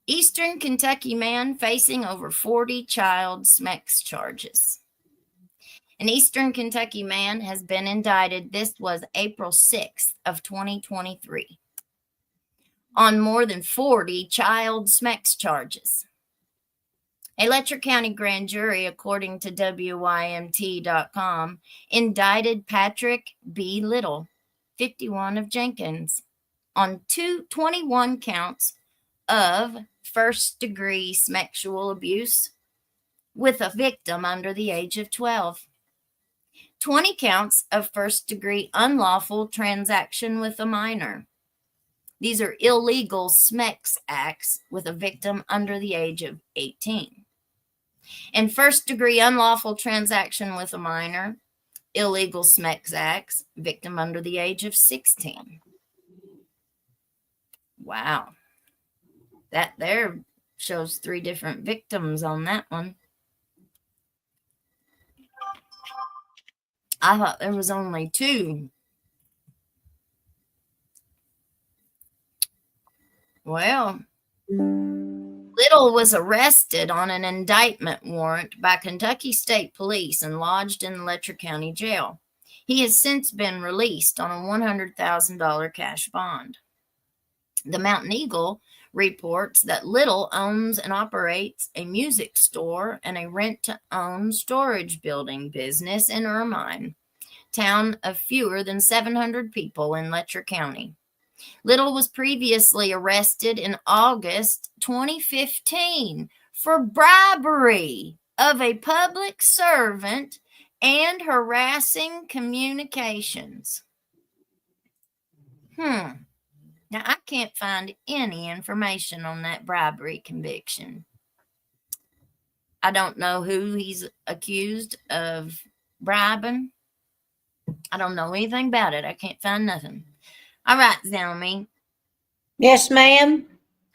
Eastern Kentucky man facing over 40 child sex charges. An Eastern Kentucky man has been indicted. This was April 6th of 2023 on more than 40 child sex charges. A Letcher County grand jury, according to WYMT.com, indicted Patrick B. Little, 51 of Jenkins, on 21 counts of first-degree sexual abuse with a victim under the age of 12. 20 counts of first-degree unlawful transaction with a minor. These are illegal sex acts with a victim under the age of 18. And first-degree unlawful transaction with a minor, illegal sex acts, victim under the age of 16. Wow. That there shows 3 different victims on that one. I thought there was only 2. Well, Little was arrested on an indictment warrant by Kentucky State Police and lodged in the Letcher County Jail. He has since been released on a $100,000 cash bond. The Mountain Eagle reports that Little owns and operates a music store and a rent-to-own storage building business in Ermine, town of fewer than 700 people in Letcher County. Little was previously arrested in August 2015 for bribery of a public servant and harassing communications. Now, I can't find any information on that bribery conviction. I don't know who he's accused of bribing. I don't know anything about it. I can't find nothing. All right, Zelmy. Yes, ma'am.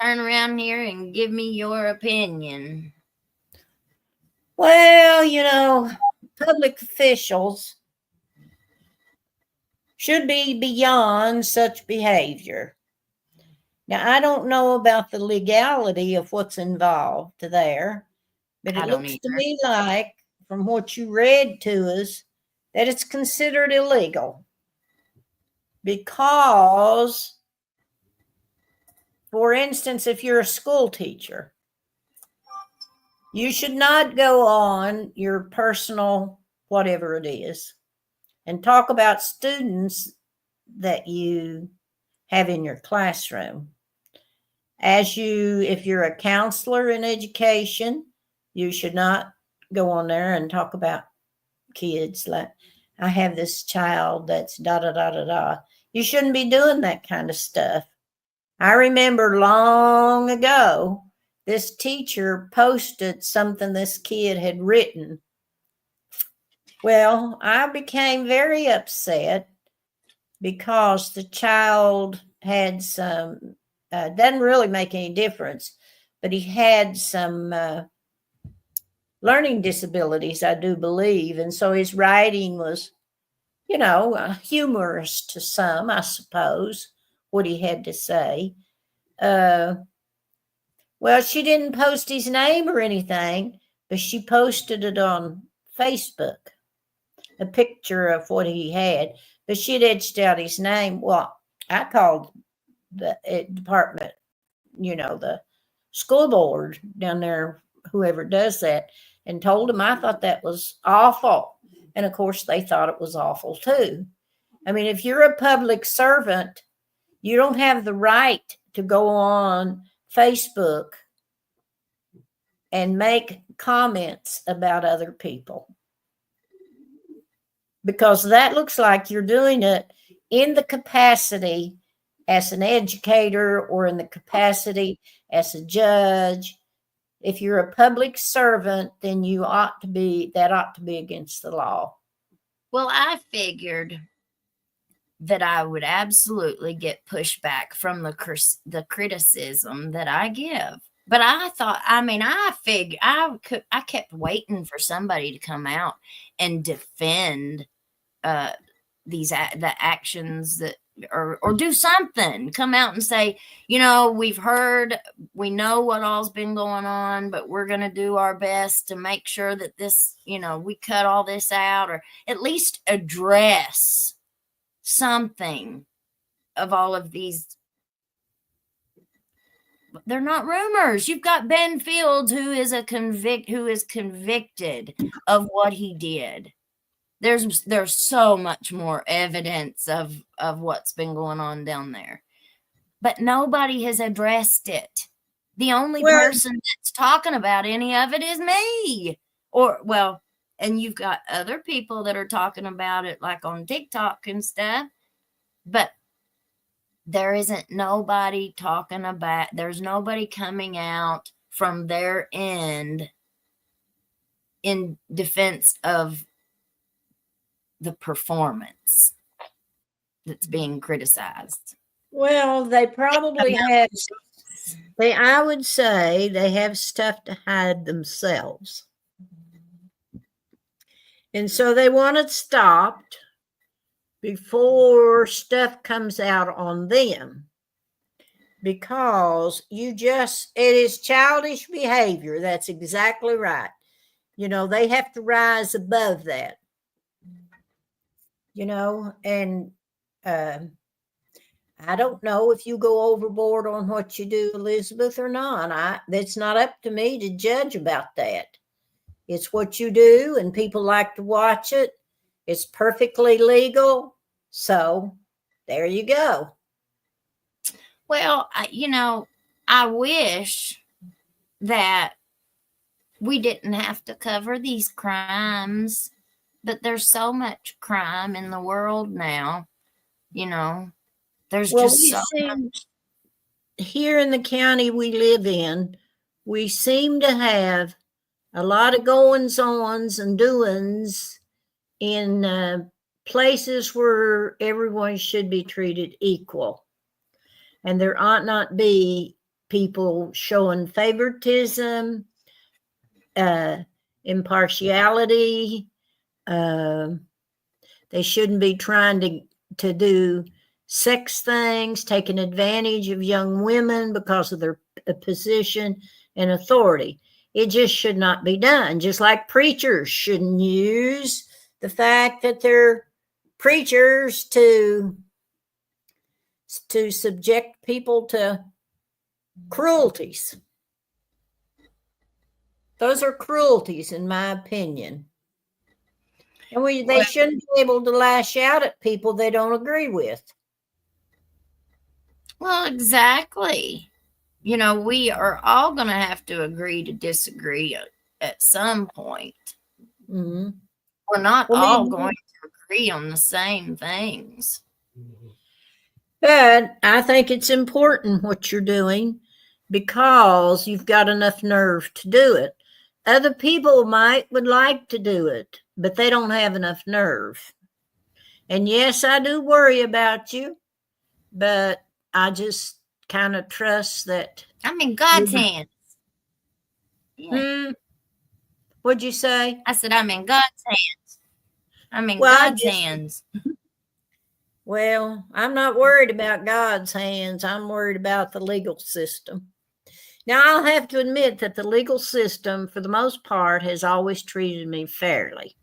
Turn around here and give me your opinion. Well, you know, public officials should be beyond such behavior. Now, I don't know about the legality of what's involved there, but I it don't looks to either. me like, from what you read to us, that it's considered illegal. Because, for instance, if you're a school teacher, you should not go on your personal, whatever it is, and talk about students that you have in your classroom. If you're a counselor in education, you should not go on there and talk about kids. Like, I have this child that's da da da da da. You shouldn't be doing that kind of stuff. I remember long ago, this teacher posted something this kid had written. Well, I became very upset because the child had some, doesn't really make any difference, but he had some learning disabilities, I do believe. And so his writing was, humorous to some, I suppose, what he had to say. Well, she didn't post his name or anything, but she posted it on Facebook, a picture of what he had, but she'd etched out his name. Well, I called the department, the school board down there, whoever does that, and told them I thought that was awful. And of course, they thought it was awful too. I mean, if you're a public servant, you don't have the right to go on Facebook and make comments about other people, because that looks like you're doing it in the capacity as an educator or in the capacity as a judge. If you're a public servant, then that ought to be against the law. Well, I figured that I would absolutely get pushback from the criticism that I give. But I thought, I kept waiting for somebody to come out and defend the actions that, or do something, come out and say, we know what all's been going on, but we're going to do our best to make sure that this, we cut all this out, or at least address something of all of these. They're not rumors. You've got Ben Fields, who is convicted of what he did. There's so much more evidence of what's been going on down there, but nobody has addressed it. The only person that's talking about any of it is me, and you've got other people that are talking about it, like on TikTok and stuff, but there isn't nobody talking about, there's nobody coming out from their end in defense of the performance that's being criticized. Well, they probably have, I would say they have stuff to hide themselves. And so they want it stopped before stuff comes out on them, because it is childish behavior. That's exactly right. They have to rise above that, and I don't know if you go overboard on what you do, Elizabeth, or not. It's not up to me to judge about that. It's what you do, and people like to watch it. It's perfectly legal. So there you go. Well, I wish that we didn't have to cover these crimes, but there's so much crime in the world now. There's just so much. Here in the county we live in, we seem to have a lot of goings-ons and doings in places where everyone should be treated equal. And there ought not be people showing favoritism, impartiality, They shouldn't be trying to do sex things, taking advantage of young women because of their position and authority. It just should not be done. Just like preachers shouldn't use the fact that they're preachers to subject people to cruelties. Those are cruelties, in my opinion. And they shouldn't be able to lash out at people they don't agree with. Well, exactly. You know, we are all going to have to agree to disagree at some point. Mm-hmm. We're not all going to agree on the same things. But I think it's important what you're doing because you've got enough nerve to do it. Other people would like to do it, but they don't have enough nerve. And yes, I do worry about you, but I just kind of trust that. I'm in God's hands. Yeah. What'd you say? I said, I'm in God's hands. I'm in God's hands. Well, I'm not worried about God's hands. I'm worried about the legal system. Now, I'll have to admit that the legal system, for the most part, has always treated me fairly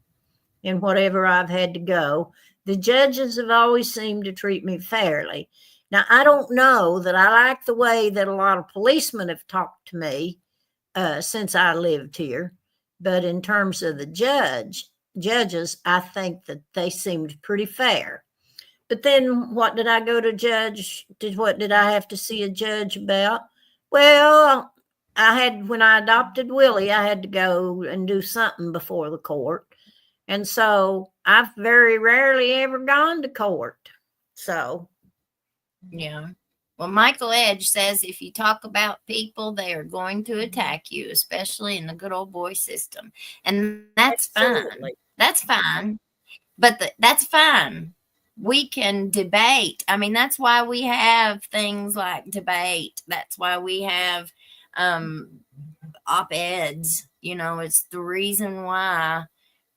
in whatever I've had to go. The judges have always seemed to treat me fairly. Now, I don't know that I like the way that a lot of policemen have talked to me since I lived here. But in terms of the judges, I think that they seemed pretty fair. But then what did I go to judge? What did I have to see a judge about? Well, when I adopted Willie, I had to go and do something before the court. And so I've very rarely ever gone to court. So. Yeah. Well, Michael Edge says if you talk about people, they are going to attack you, especially in the good old boy system. And that's fine. That's fine. But that's fine. We can debate. I mean, that's why we have things like debate. That's why we have op-eds. You know, it's the reason why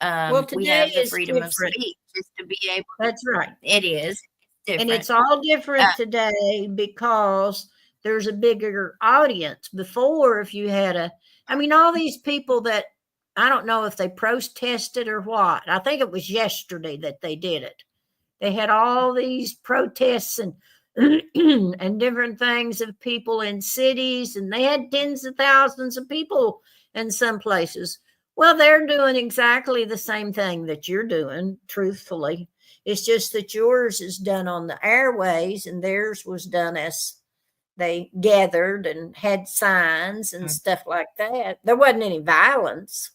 we have the freedom of speech, just to be able to. That's right. It is. And it's all different today because there's a bigger audience. Before, if you had all these people that, I don't know if they protested or what. I think it was yesterday that they did it. They had all these protests and and different things of people in cities, and they had tens of thousands of people in some places. Well, they're doing exactly the same thing that you're doing, truthfully. It's just that yours is done on the airways and theirs was done as they gathered and had signs and stuff like that. There wasn't any violence.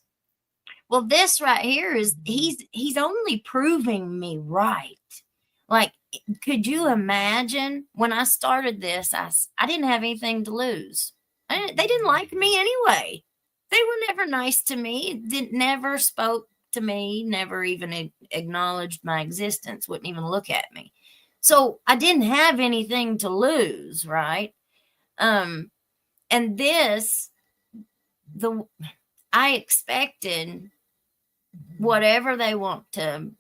Well, this right here is he's only proving me right. Like, could you imagine when I started this, I didn't have anything to lose. They didn't like me anyway. They were never nice to me, never spoke to me, never even acknowledged my existence, wouldn't even look at me. So I didn't have anything to lose, right? And I expected whatever they want to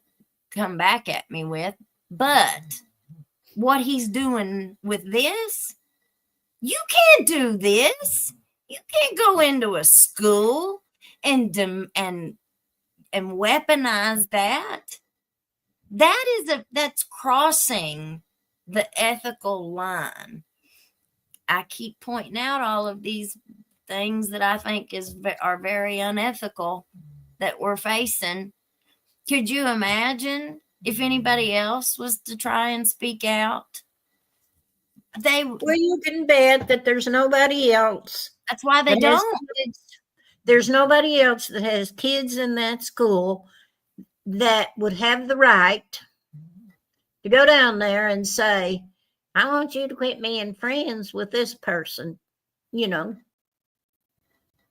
come back at me with, but what he's doing with this, you can't do this. You can't go into a school and weaponize that. That's crossing the ethical line. I keep pointing out all of these things that I think are very unethical that we're facing. Could you imagine if anybody else was to try and speak out? Well, you can bet that there's nobody else. That's why they don't. There's nobody else that has kids in that school that would have the right to go down there and say, I want you to quit being friends with this person. You know,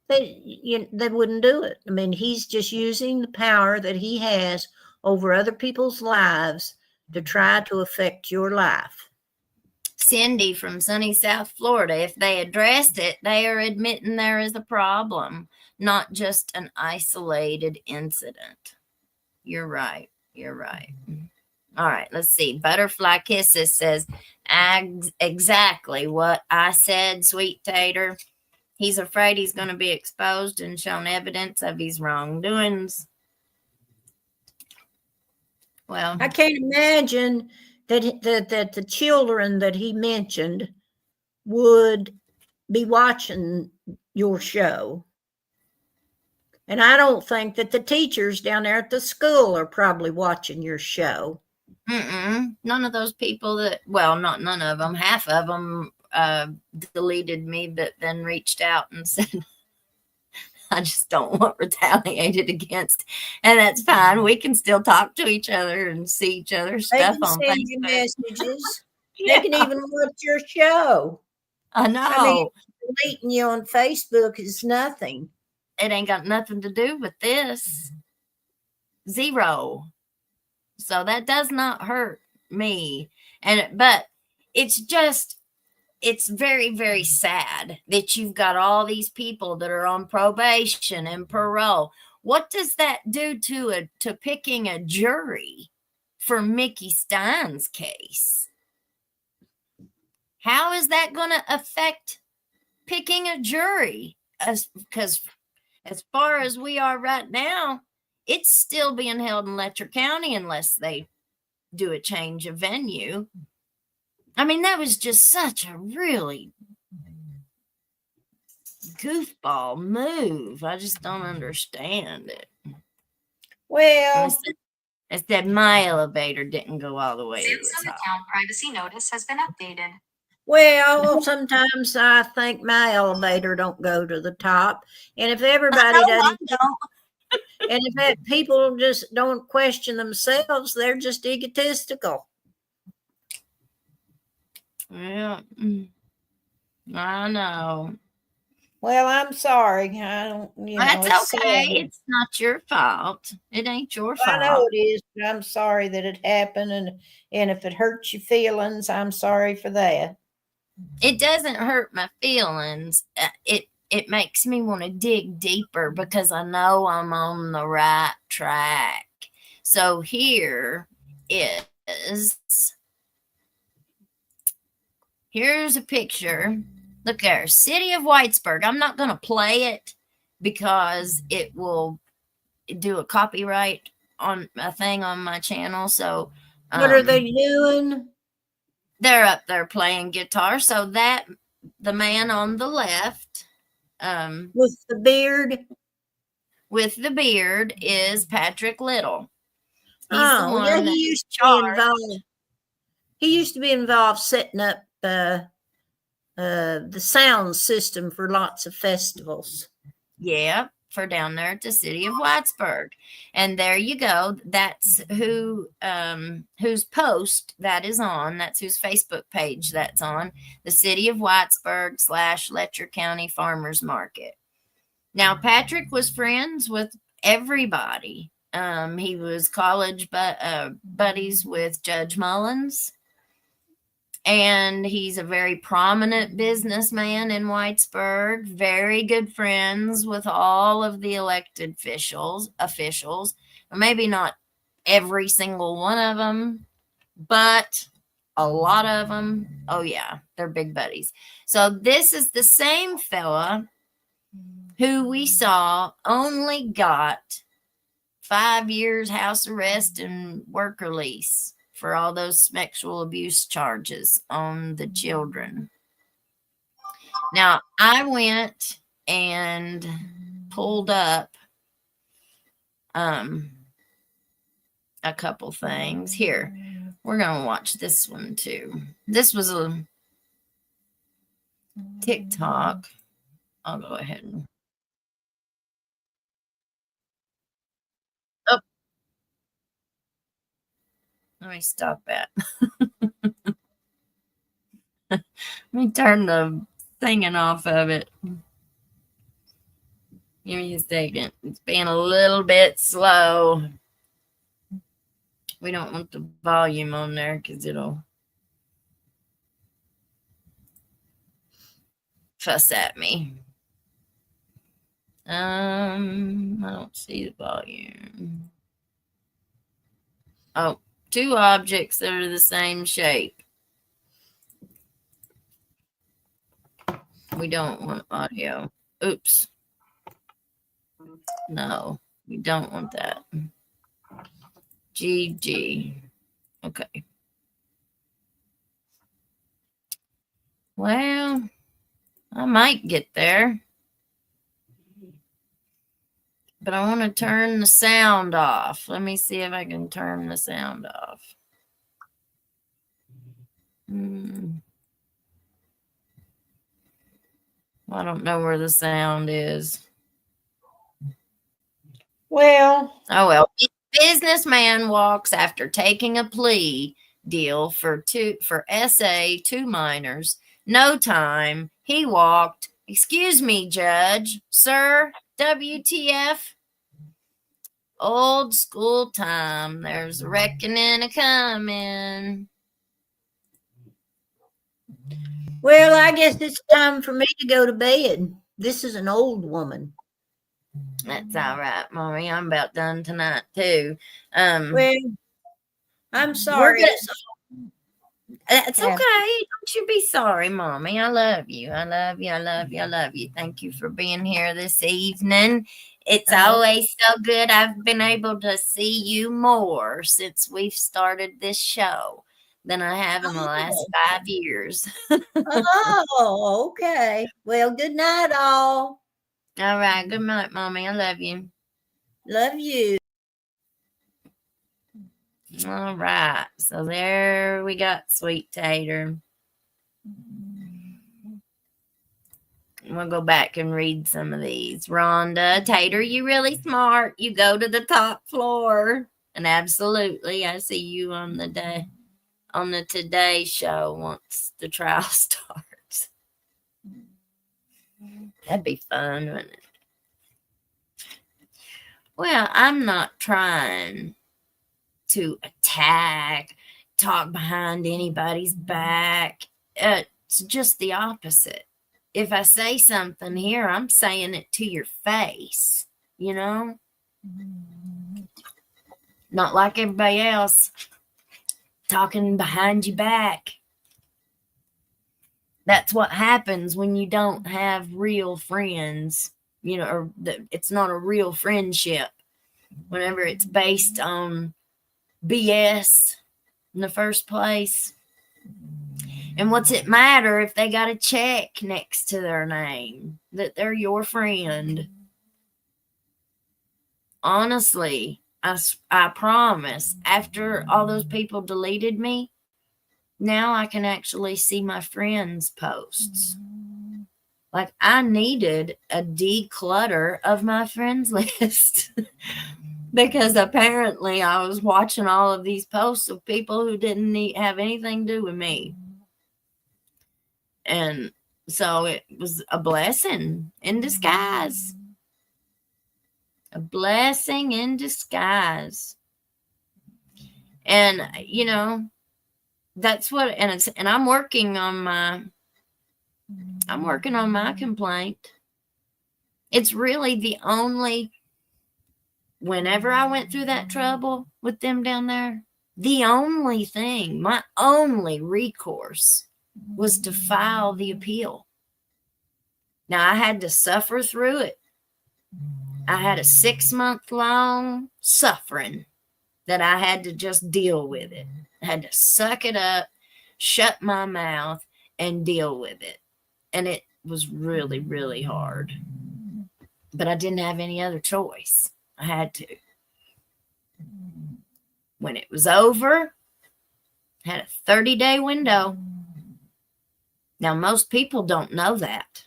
they wouldn't do it. I mean, he's just using the power that he has over other people's lives to try to affect your life. Cindy from sunny South Florida, if they address it, they are admitting there is a problem, not just an isolated incident. You're right. You're right. All right, let's see. Butterfly Kisses says exactly what I said, Sweet Tater. He's afraid he's going to be exposed and shown evidence of his wrongdoings. Well, I can't imagine that the children that he mentioned would be watching your show. And I don't think that the teachers down there at the school are probably watching your show. None of those people not none of them, half of them deleted me, but then reached out and said, I just don't want retaliated against. And that's fine. We can still talk to each other and see each other's stuff on Facebook. You messages. Yeah. They can even watch your show. I know. I mean, deleting you on Facebook is nothing. It ain't got nothing to do with this. Zero. So that does not hurt me. But it's very, very sad that you've got all these people that are on probation and parole. What does that do to picking a jury for Mickey Stein's case? How is that going to affect picking a jury? Because as far as we are right now, it's still being held in Letcher County unless they do a change of venue. I mean, that was just such a really goofball move. I just don't understand it. Well, I said my elevator didn't go all the way. Samsung account privacy notice has been updated. Well, sometimes I think my elevator don't go to the top, and if everybody doesn't, and if people just don't question themselves, they're just egotistical. Yeah, I know. Well, I'm sorry. I don't. That's okay. It's not your fault. It ain't your fault. I know it is, but I'm sorry that it happened, and if it hurts your feelings, I'm sorry for that. It doesn't hurt my feelings. It makes me want to dig deeper because I know I'm on the right track. So here is, here's a picture. Look there, City of Whitesburg. I'm not going to play it because it will do a copyright on a thing on my channel. So what are they doing? They're up there playing guitar. So that the man on the left, with the beard, is Patrick Little. He's the one he used to be involved. He used to be involved setting up the sound system for lots of festivals. Yeah, for down there at the City of Whitesburg. And there you go. That's whose post that is on. That's whose Facebook page that's on. The City of Whitesburg / Letcher County Farmers Market. Now, Patrick was friends with everybody. He was college buddies with Judge Mullins. And he's a very prominent businessman in Whitesburg, very good friends with all of the elected officials, maybe not every single one of them, but a lot of them. Oh yeah, they're big buddies. So this is the same fella who we saw only got 5 years house arrest and work release for all those sexual abuse charges on the children. Now, I went and pulled up a couple things. Here, we're going to watch this one too. This was a TikTok. I'll go ahead and... Let me stop that. Let me turn the singing off of it. Give me a second. It's being a little bit slow. We don't want the volume on there because it'll fuss at me. I don't see the volume. Oh, two objects that are the same shape. We don't want audio. Oops. No, we don't want that. GG. Okay. Well, I might get there. But I want to turn the sound off. Let me see if I can turn the sound off. I don't know where the sound is. Well. Oh, well. Businessman walks after taking a plea deal for SA, 2 minors. No time. He walked. Excuse me, Judge. Sir, WTF? Old school time. There's a reckoning a-coming. Well, I guess it's time for me to go to bed. This is an old woman. That's all right, Mommy. I'm about done tonight, too. Well, I'm sorry. That's okay. Don't you be sorry, Mommy. I love you. I love you. I love you. I love you. Thank you for being here this evening. It's always so good. I've been able to see you more since we've started this show than I have in the last 5 years. Oh, okay. Well, good night, all. All right. Good night, Mommy. I love you. Love you. All right. So there we got Sweet Tater. We'll go back and read some of these. Rhonda, Tater, you really smart. You go to the top floor. And absolutely, I see you on the Today Show once the trial starts. That'd be fun, wouldn't it? Well, I'm not trying to attack, talk behind anybody's back. It's just the opposite. If I say something here, I'm saying it to your face, you know? Not like everybody else talking behind your back. That's what happens when you don't have real friends, you know, or it's not a real friendship. Whenever it's based on BS in the first place. And what's it matter if they got a check next to their name that they're your friend? Honestly, I promise, after all those people deleted me, now I can actually see my friends' posts. Like, I needed a declutter of my friends list because apparently I was watching all of these posts of people who didn't have anything to do with me. And so it was a blessing in disguise. A blessing in disguise. And, you know, that's what, and I'm working on my complaint. It's really the only, whenever I went through that trouble with them down there, the only thing, my only recourse was to file the appeal. Now, I had to suffer through it. I had a 6-month-long suffering that I had to just deal with it. I had to suck it up, shut my mouth, and deal with it. And it was really, really hard. But I didn't have any other choice. I had to. When it was over, I had a 30-day window. Now, most people don't know that.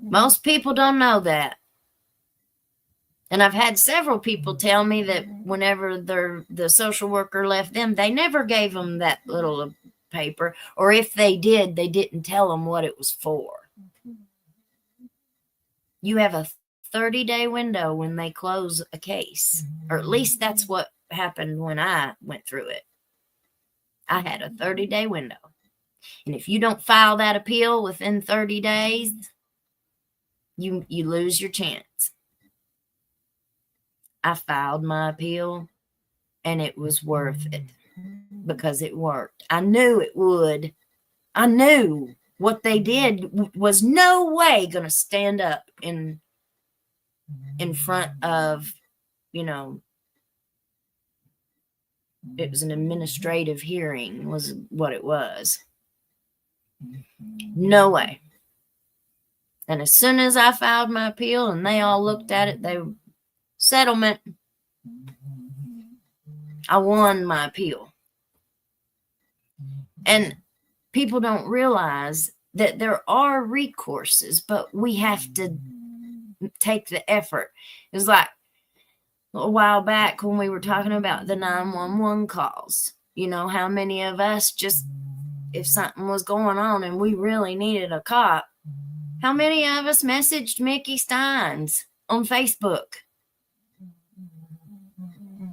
Most people don't know that. And I've had several people tell me that whenever the social worker left them, they never gave them that little paper. Or if they did, they didn't tell them what it was for. You have a 30-day window when they close a case. Or at least that's what happened when I went through it. I had a 30-day window. And if you don't file that appeal within 30 days, you lose your chance. I filed my appeal and it was worth it because it worked. I knew it would. I knew what they did was no way going to stand up in front of, it was an administrative hearing was what it was. No way. And as soon as I filed my appeal and they all looked at it, they settlement. I won my appeal. And people don't realize that there are recourses, but we have to take the effort. It was like a while back when we were talking about the 911 calls. How many of us just, if something was going on and we really needed a cop, how many of us messaged Mickey Stines on Facebook?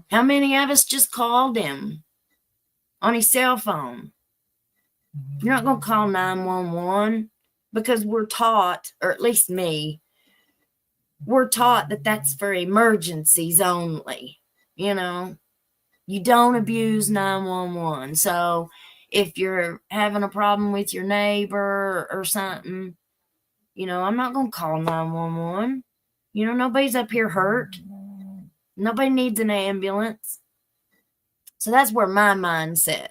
How many of us just called him on his cell phone? You're not going to call 911 because we're taught, or at least me, we're taught that that's for emergencies only. You don't abuse 911. So if you're having a problem with your neighbor or something, I'm not going to call 911. Nobody's up here hurt. Nobody needs an ambulance. So that's where my mindset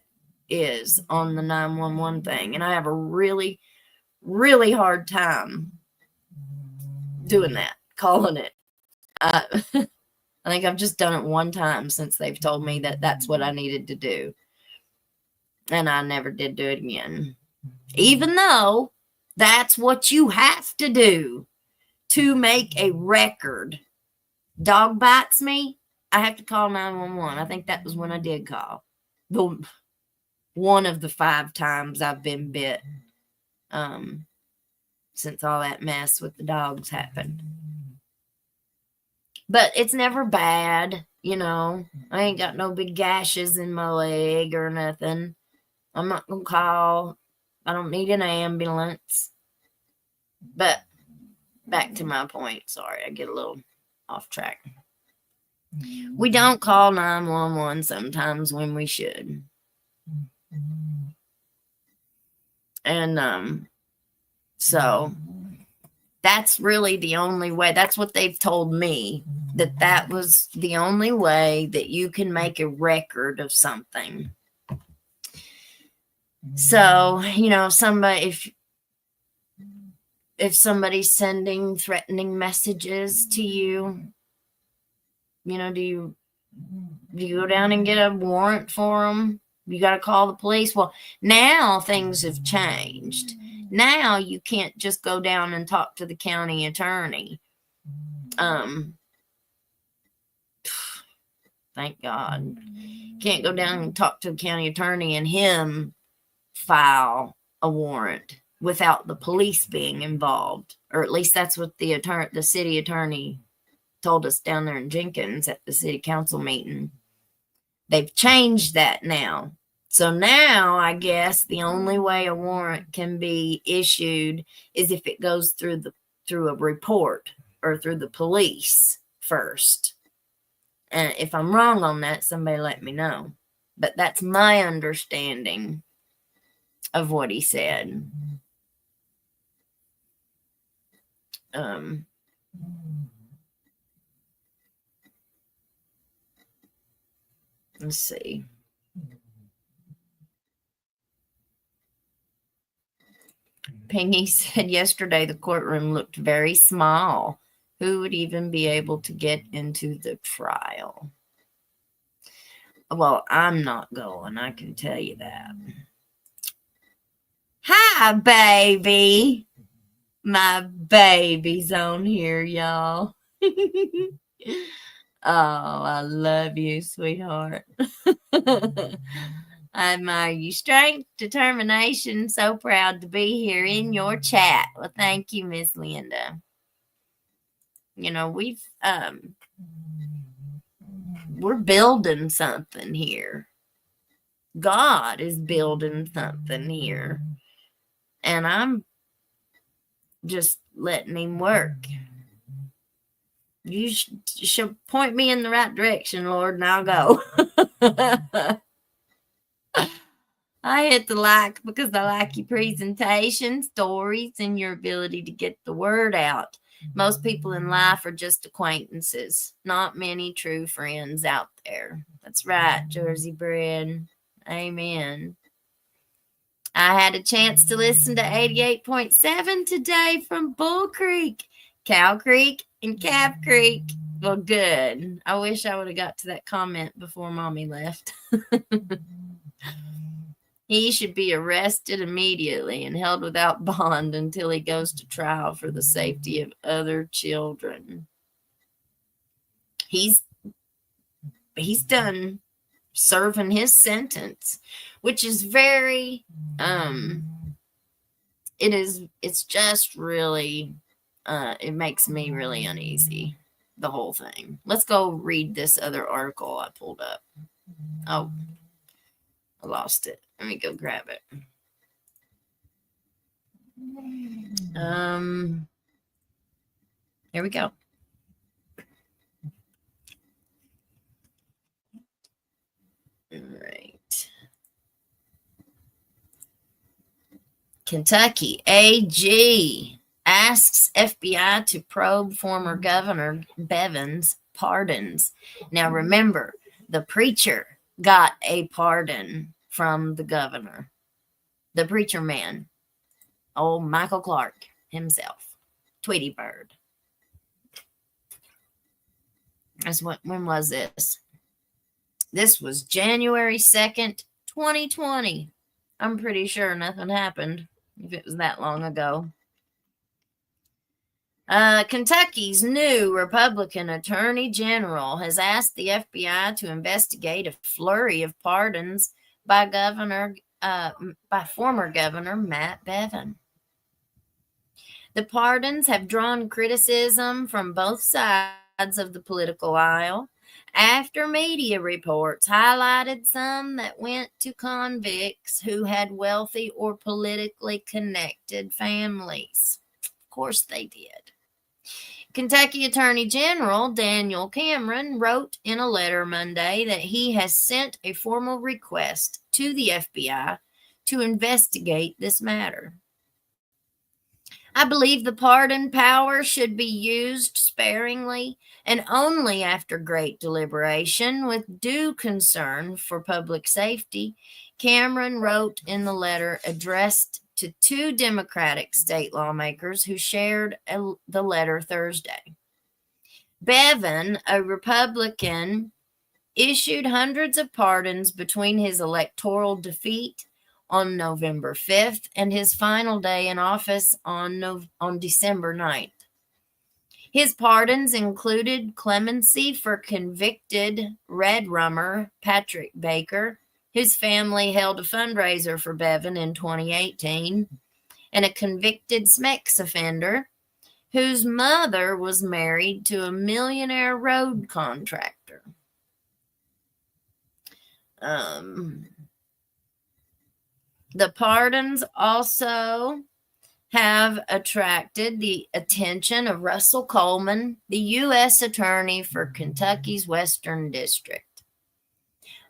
is on the 911 thing. And I have a really, really hard time doing that, calling it. I think I've just done it one time since they've told me that that's what I needed to do. And I never did do it again. Even though that's what you have to do to make a record. Dog bites me, I have to call 911. I think that was when I did call. One of the 5 times I've been bit since all that mess with the dogs happened. But it's never bad, I ain't got no big gashes in my leg or nothing. I'm not going to call. I don't need an ambulance. But back to my point. Sorry, I get a little off track. We don't call 911 sometimes when we should. And so that's really the only way. That's what they've told me, that was the only way that you can make a record of something. So, somebody, if somebody's sending threatening messages to you, do you go down and get a warrant for them? You got to call the police. Well, now things have changed. Now you can't just go down and talk to the county attorney. Thank God. Can't go down and talk to the county attorney and him file a warrant without the police being involved. Or at least that's what the city attorney told us down there in Jenkins at the city council meeting. They've changed that now. So now I guess the only way a warrant can be issued is if it goes through a report or through the police first. And if I'm wrong on that, somebody let me know. But that's my understanding of what he said. Let's see. Pingy said yesterday the courtroom looked very small. Who would even be able to get into the trial? Well, I'm not going, I can tell you that. Hi, baby. My baby's on here, y'all. Oh, I love you, sweetheart. I admire your strength, determination. So proud to be here in your chat. Well, thank you, Miss Linda. We're building something here. God is building something here. And I'm just letting him work. You shall point me in the right direction, Lord, and I'll go. I hit the like because I like your presentation, stories, and your ability to get the word out. Most people in life are just acquaintances, not many true friends out there. That's right, Jersey Bred. Amen. I had a chance to listen to 88.7 today from Bull Creek, Cow Creek, and Calf Creek. Well, good. I wish I would have got to that comment before Mommy left. He should be arrested immediately and held without bond until he goes to trial for the safety of other children. He's done serving his sentence, which is very it's just really it makes me really uneasy, the whole thing. Let's go read this other article I pulled up. Oh, I lost it. Let me go grab it. Here we go. All right. Kentucky AG asks FBI to probe former Governor Bevin's pardons. Now remember, the preacher got a pardon from the governor. The preacher man, old Michael Clark himself, Tweety Bird. When was this? This was January 2nd, 2020. I'm pretty sure nothing happened if it was that long ago. Kentucky's new Republican Attorney General has asked the FBI to investigate a flurry of pardons by former Governor Matt Bevin. The pardons have drawn criticism from both sides of the political aisle after media reports highlighted some that went to convicts who had wealthy or politically connected families. Of course they did. Kentucky Attorney General Daniel Cameron wrote in a letter Monday that he has sent a formal request to the FBI to investigate this matter. I believe the pardon power should be used sparingly and only after great deliberation with due concern for public safety, Cameron wrote in the letter addressed to two Democratic state lawmakers who shared the letter Thursday. Bevin, a Republican, issued hundreds of pardons between his electoral defeat on November 5th and his final day in office on December 9th. His pardons included clemency for convicted Red Rummer Patrick Baker, whose family held a fundraiser for Bevin in 2018, and a convicted SMEX offender whose mother was married to a millionaire road contractor. The pardons also have attracted the attention of Russell Coleman, the U.S. Attorney for Kentucky's Western District.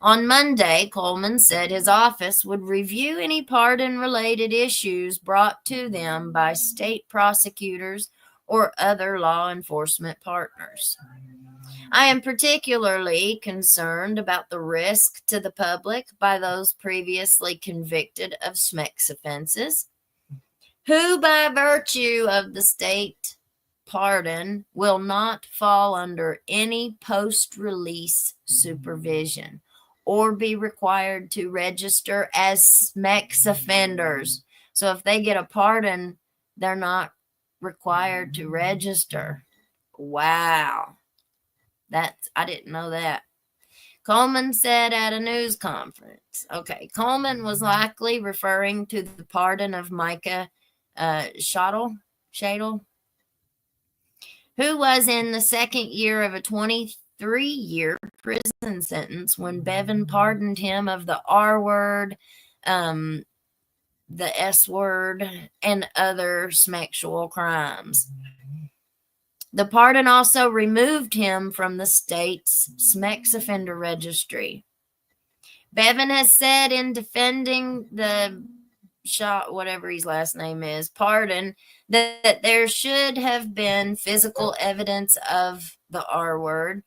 On Monday, Coleman said his office would review any pardon-related issues brought to them by state prosecutors or other law enforcement partners. I am particularly concerned about the risk to the public by those previously convicted of SMEX offenses, who by virtue of the state pardon will not fall under any post-release supervision or be required to register as SMEX offenders. So if they get a pardon, they're not required to register. Wow. I didn't know that. Coleman said at a news conference. Okay, Coleman was likely referring to the pardon of Micah Shadle, who was in the second year of a 23-year prison sentence when Bevin pardoned him of the R word, the S word, and other sexual crimes. The pardon also removed him from the state's SMEX offender registry. Bevan has said in defending the whatever his last name is, pardon, that there should have been physical evidence of the R word.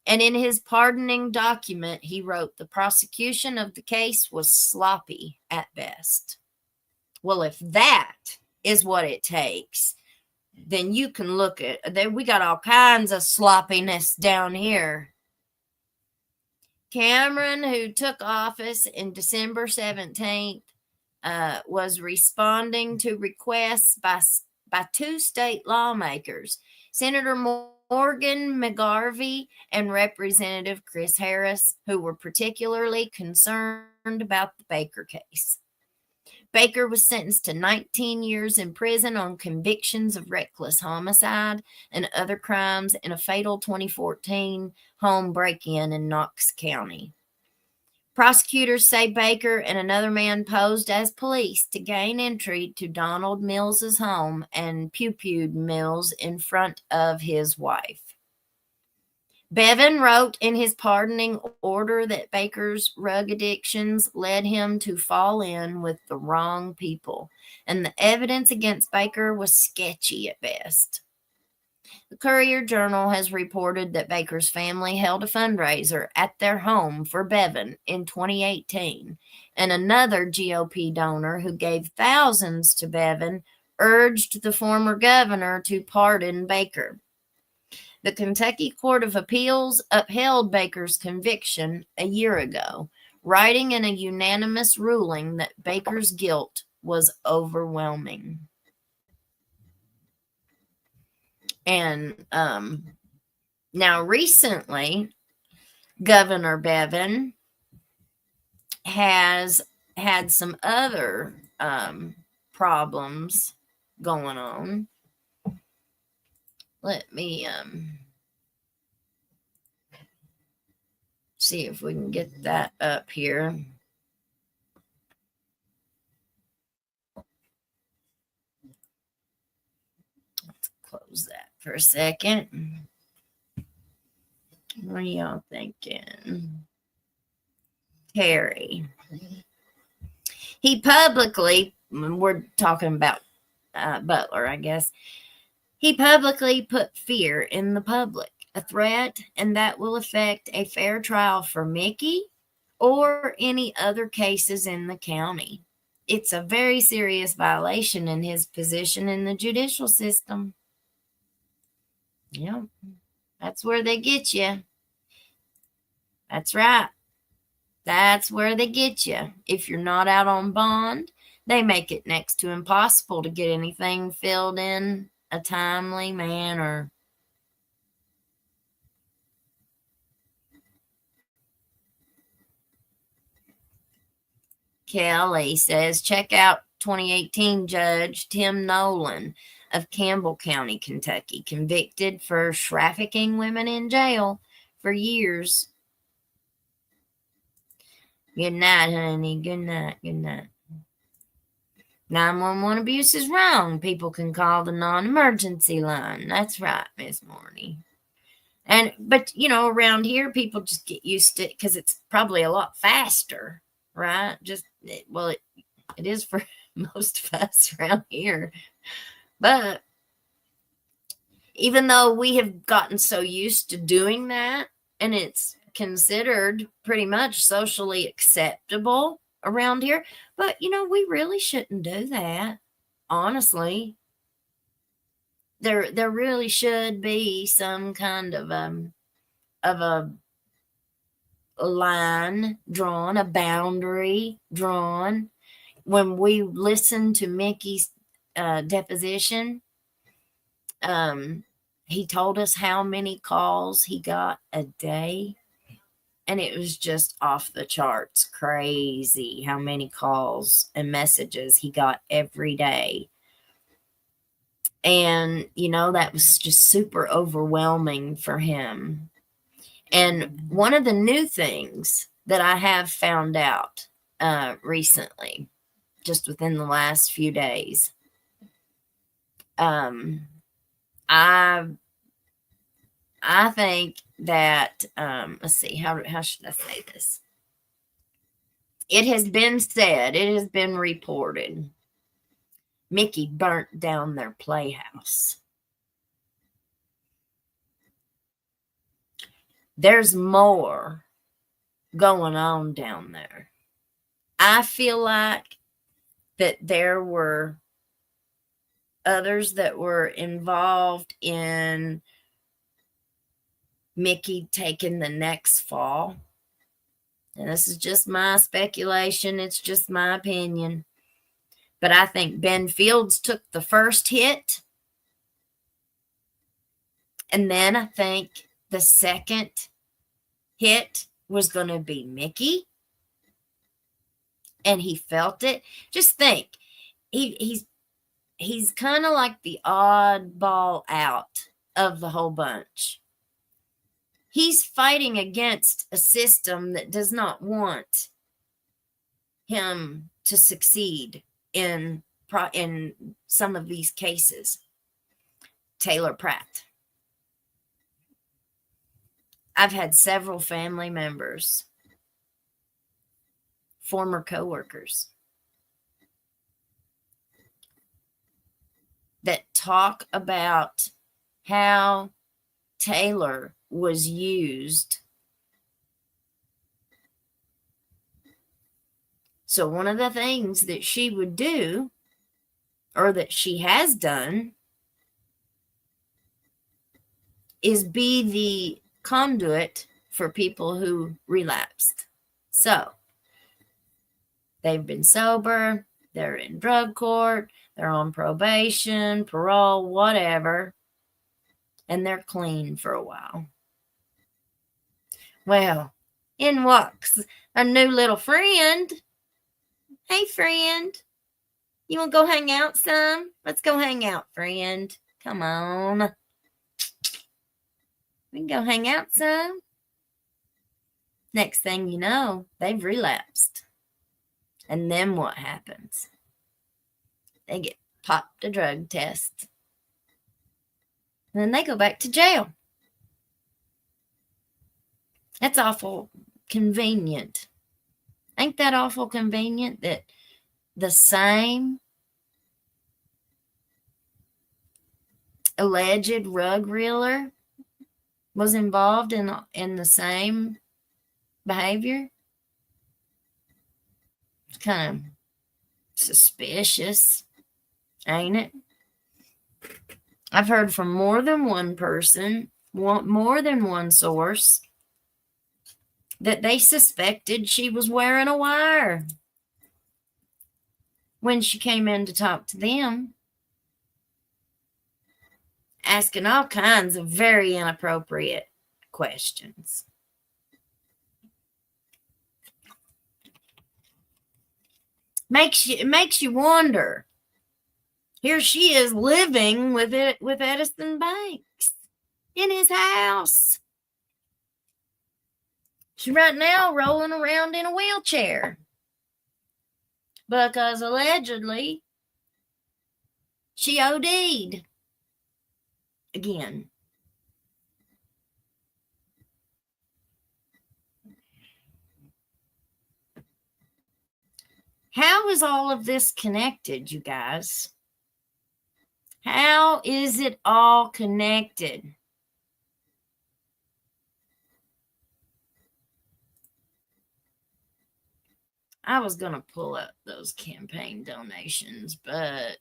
And in his pardoning document, he wrote, the prosecution of the case was sloppy at best. Well, if that is what it takes, then you can look at, we got all kinds of sloppiness down here. Cameron, who took office in December 17th, was responding to requests by two state lawmakers, Senator Morgan McGarvey and Representative Chris Harris, who were particularly concerned about the Baker case. Baker was sentenced to 19 years in prison on convictions of reckless homicide and other crimes in a fatal 2014 home break-in in Knox County. Prosecutors say Baker and another man posed as police to gain entry to Donald Mills's home and pew-pewed Mills in front of his wife. Bevan wrote in his pardoning order that Baker's drug addictions led him to fall in with the wrong people, and the evidence against Baker was sketchy at best. The Courier-Journal has reported that Baker's family held a fundraiser at their home for Bevan in 2018, and another GOP donor who gave thousands to Bevan urged the former governor to pardon Baker. The Kentucky Court of Appeals upheld Baker's conviction a year ago, writing in a unanimous ruling that Baker's guilt was overwhelming. And now recently, Governor Bevan has had some other problems going on. Let me see if we can get that up here. Let's close that for a second. What are y'all thinking? Terry. He publicly, we're talking about Butler, I guess. He publicly put fear in the public, a threat, and that will affect a fair trial for Mickey or any other cases in the county. It's a very serious violation in his position in the judicial system. Yep, that's where they get you. That's right. That's where they get you. If you're not out on bond, they make it next to impossible to get anything filled in a timely manner. Kelly says, check out 2018 Judge Tim Nolan of Campbell County, Kentucky, convicted for trafficking women in jail for years. Good night, honey. Good night. Good night. 911 abuse is wrong. People can call the non-emergency line. That's right, Miss Morney. But you know, around here, people just get used to it because it's probably a lot faster, right? It is for most of us around here. But even though we have gotten so used to doing that, and it's considered pretty much socially acceptable around here, but you know, we really shouldn't do that. Honestly, there really should be some kind of a line drawn, a boundary drawn. When we listened to Mickey's deposition, he told us how many calls he got a day. And it was just off the charts, crazy how many calls and messages he got every day. And, you know, that was just super overwhelming for him. And one of the new things that I have found out recently, just within the last few days, I I think that, let's see, how should I say this? It has been said, it has been reported, Mickey burnt down their playhouse. There's more going on down there. I feel like that there were others that were involved in Mickey taking the next fall. And this is just my speculation. It's just my opinion. But I think Ben Fields took the first hit. And then I think the second hit was going to be Mickey. And he felt it. Just think, he's kind of like the oddball out of the whole bunch. He's fighting against a system that does not want him to succeed in some of these cases. Taylor Pratt. I've had several family members, former coworkers, that talk about how Taylor was used. So one of the things that she would do, or that she has done, is be the conduit for people who relapsed. So they've been sober, they're in drug court, they're on probation, parole, whatever, and they're clean for a while. Well, in walks a new little friend. Hey, friend, you want to go hang out some? Let's go hang out, friend. Come on. We can go hang out some. Next thing you know, they've relapsed. And then what happens? They get popped a drug test. And then they go back to jail. That's awful convenient. Ain't that awful convenient that the same alleged rug reeler was involved in the same behavior? It's kind of suspicious, ain't it? I've heard from more than one person, more than one source, that they suspected she was wearing a wire when she came in to talk to them, asking all kinds of very inappropriate questions. It makes you wonder. Here she is living with Edison Banks in his house. She's right now rolling around in a wheelchair because allegedly she OD'd again. How is all of this connected, you guys? How is it all connected? I was going to pull up those campaign donations, but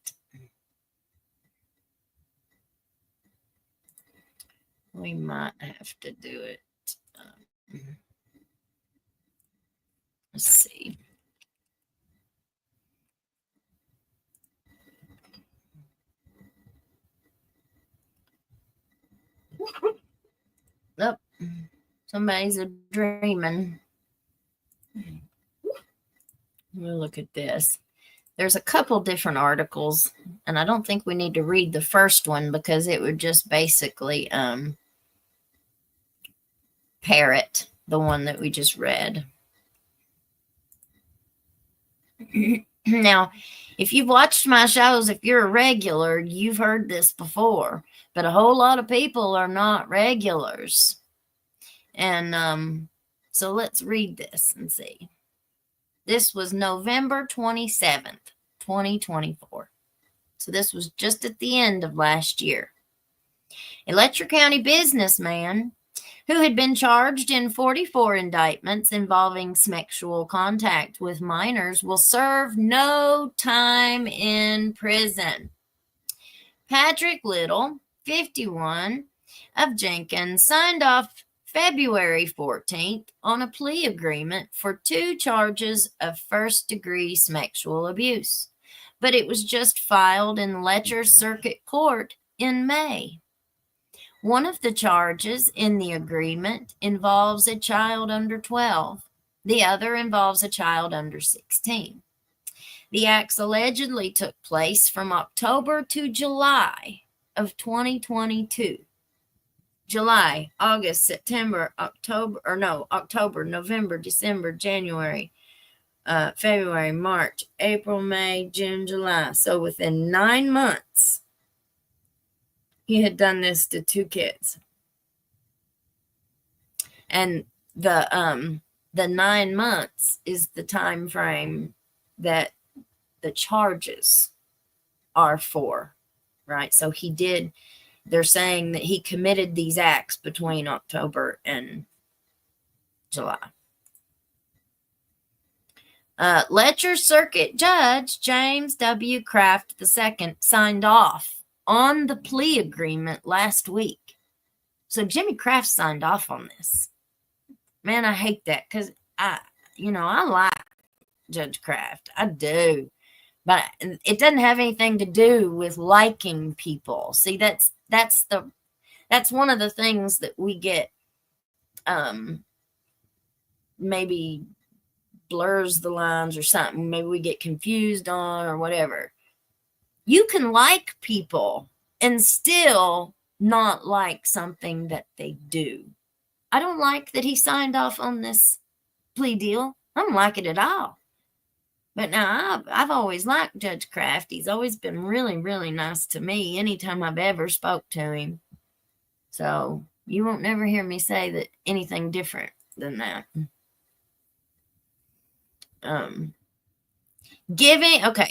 we might have to do it. Let's see. Oh, somebody's dreaming. We'll look at this. There's a couple different articles, and I don't think we need to read the first one because it would just basically parrot the one that we just read. Now, if you've watched my shows, if you're a regular, you've heard this before, but a whole lot of people are not regulars. And so let's read this and see. This was November 27th, 2024. So this was just at the end of last year. A Letcher County businessman who had been charged in 44 indictments involving sexual contact with minors will serve no time in prison. Patrick Little, 51, of Jenkins, signed off February 14th on a plea agreement for 2 charges of first-degree sexual abuse, but it was just filed in Letcher Circuit Court in May. One of the charges in the agreement involves a child under 12. The other involves a child under 16. The acts allegedly took place from October to July of 2022. July, August, September, October, November, December, January, February, March, April, May, June, July. So within 9 months, he had done this to 2 kids. And the 9 months is the time frame that the charges are for, right? So they're saying that he committed these acts between October and July. Letcher Circuit Judge James W. Kraft II signed off on the plea agreement last week. So Jimmy Kraft signed off on this. Man, I hate that because I like Judge Kraft. I do. But it doesn't have anything to do with liking people. See, that's one of the things that we get maybe blurs the lines or something. Maybe we get confused on or whatever. You can like people and still not like something that they do. I don't like that he signed off on this plea deal. I don't like it at all. But now I've always liked Judge Kraft. He's always been really, really nice to me anytime I've ever spoke to him. So you won't never hear me say that anything different than that.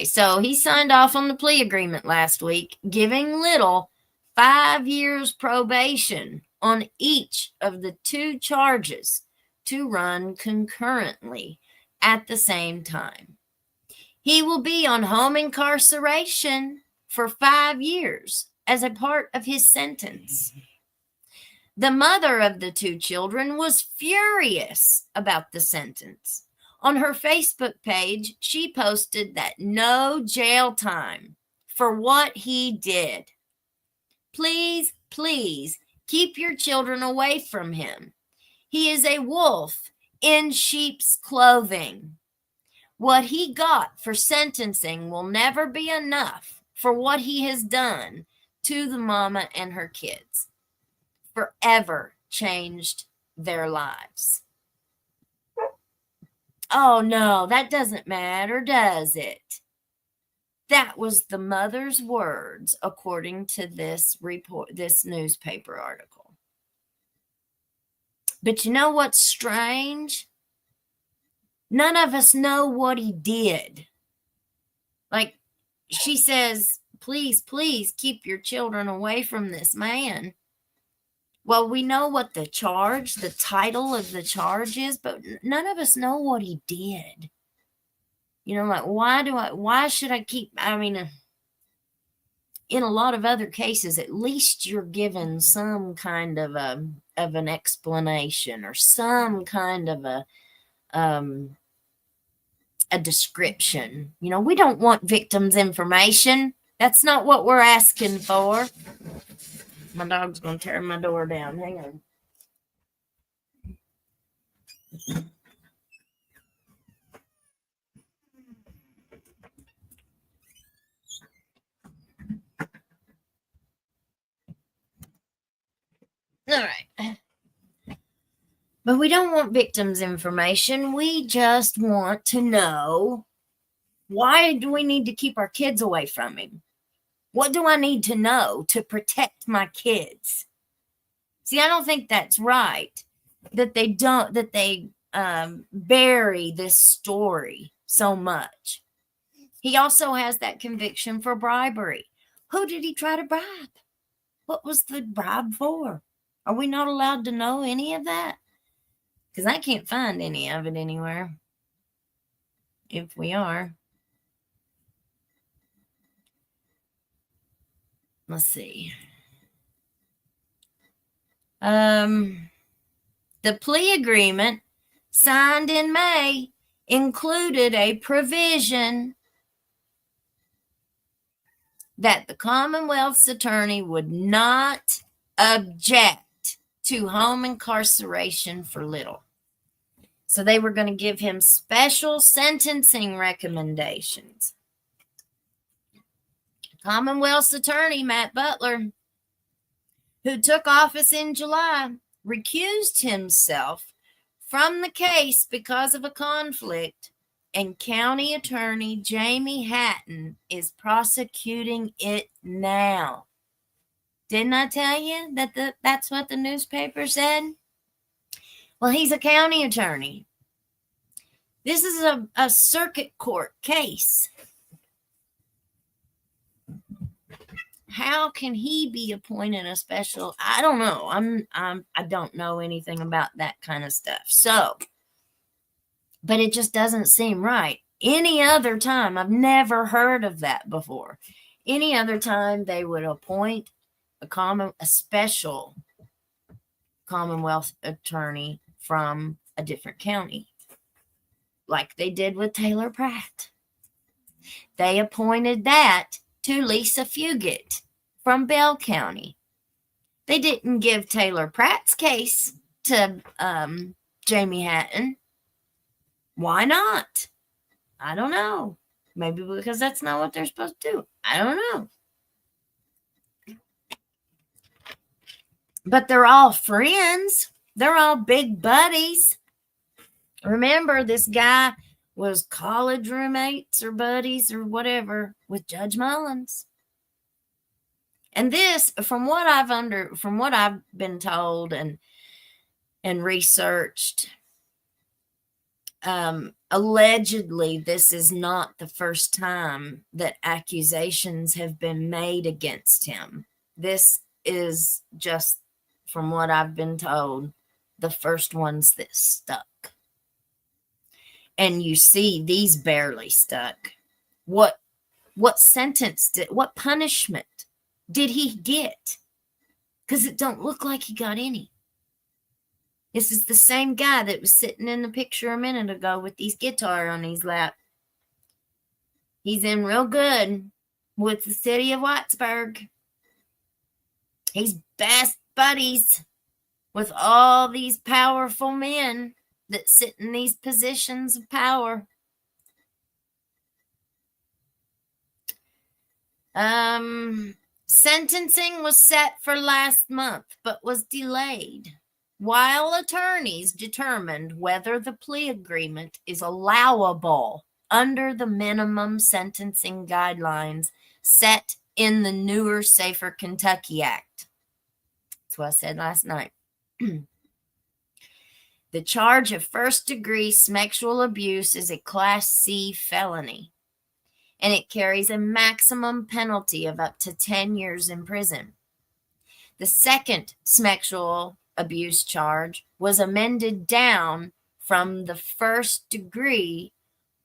So he signed off on the plea agreement last week, giving Little 5 years probation on each of the 2 charges to run concurrently at the same time. He will be on home incarceration for 5 years as a part of his sentence. The mother of the 2 children was furious about the sentence. On her Facebook page, she posted that no jail time for what he did. Please, please keep your children away from him. He is a wolf in sheep's clothing. What he got for sentencing will never be enough for what he has done to the mama and her kids. Forever changed their lives. Oh no, that doesn't matter, does it? That was the mother's words, according to this newspaper article. But you know what's strange? None of us know what he did. Like, she says, please, please keep your children away from this man. Well, we know what the title of the charge is, but none of us know what he did. Like, why should I keep, in a lot of other cases, at least you're given some kind of an explanation or some kind of a description. We don't want victims' information. That's not what we're asking for. My dog's going to tear my door down. Hang on. All right. But we don't want victims' information. We just want to know Why do we need to keep our kids away from him? What do I need to know to protect my kids? See, I don't think that's right that they bury this story so much. He also has that conviction for bribery. Who did he try to bribe? What was the bribe for? Are we not allowed to know any of that? Because I can't find any of it anywhere. If we are. Let's see. The plea agreement signed in May included a provision that the Commonwealth's attorney would not object to home incarceration for Little. So they were going to give him special sentencing recommendations. Commonwealth's attorney, Matt Butler, who took office in July, recused himself from the case because of a conflict, and County Attorney Jamie Hatton is prosecuting it now. Didn't I tell you that that's what the newspaper said? Well, he's a county attorney. This is a circuit court case. How can he be appointed a special? I don't know. I don't know anything about that kind of stuff. So, but it just doesn't seem right. Any other time, I've never heard of that before. Any other time they would appoint a special Commonwealth attorney from a different county, like they did with Taylor Pratt. They appointed that to Lisa Fugit from Bell County. They didn't give Taylor Pratt's case to Jamie Hatton. Why not? I don't know. Maybe because that's not what they're supposed to do. I don't know. But they're all friends. They're all big buddies. Remember, this guy was college roommates or buddies or whatever with Judge Mullins. And this, from what I've been told and researched, allegedly, this is not the first time that accusations have been made against him. This is just, from what I've been told, the first ones that stuck. And you see, these barely stuck. What punishment did he get? Because it don't look like he got any. This is the same guy that was sitting in the picture a minute ago with his guitar on his lap. He's in real good with the city of Whitesburg. He's best buddies with all these powerful men that sit in these positions of power. Sentencing was set for last month, but was delayed while attorneys determined whether the plea agreement is allowable under the minimum sentencing guidelines set in the newer, safer Kentucky Act. That's what I said last night. The charge of first-degree sexual abuse is a Class C felony, and it carries a maximum penalty of up to 10 years in prison. The second sexual abuse charge was amended down from the first-degree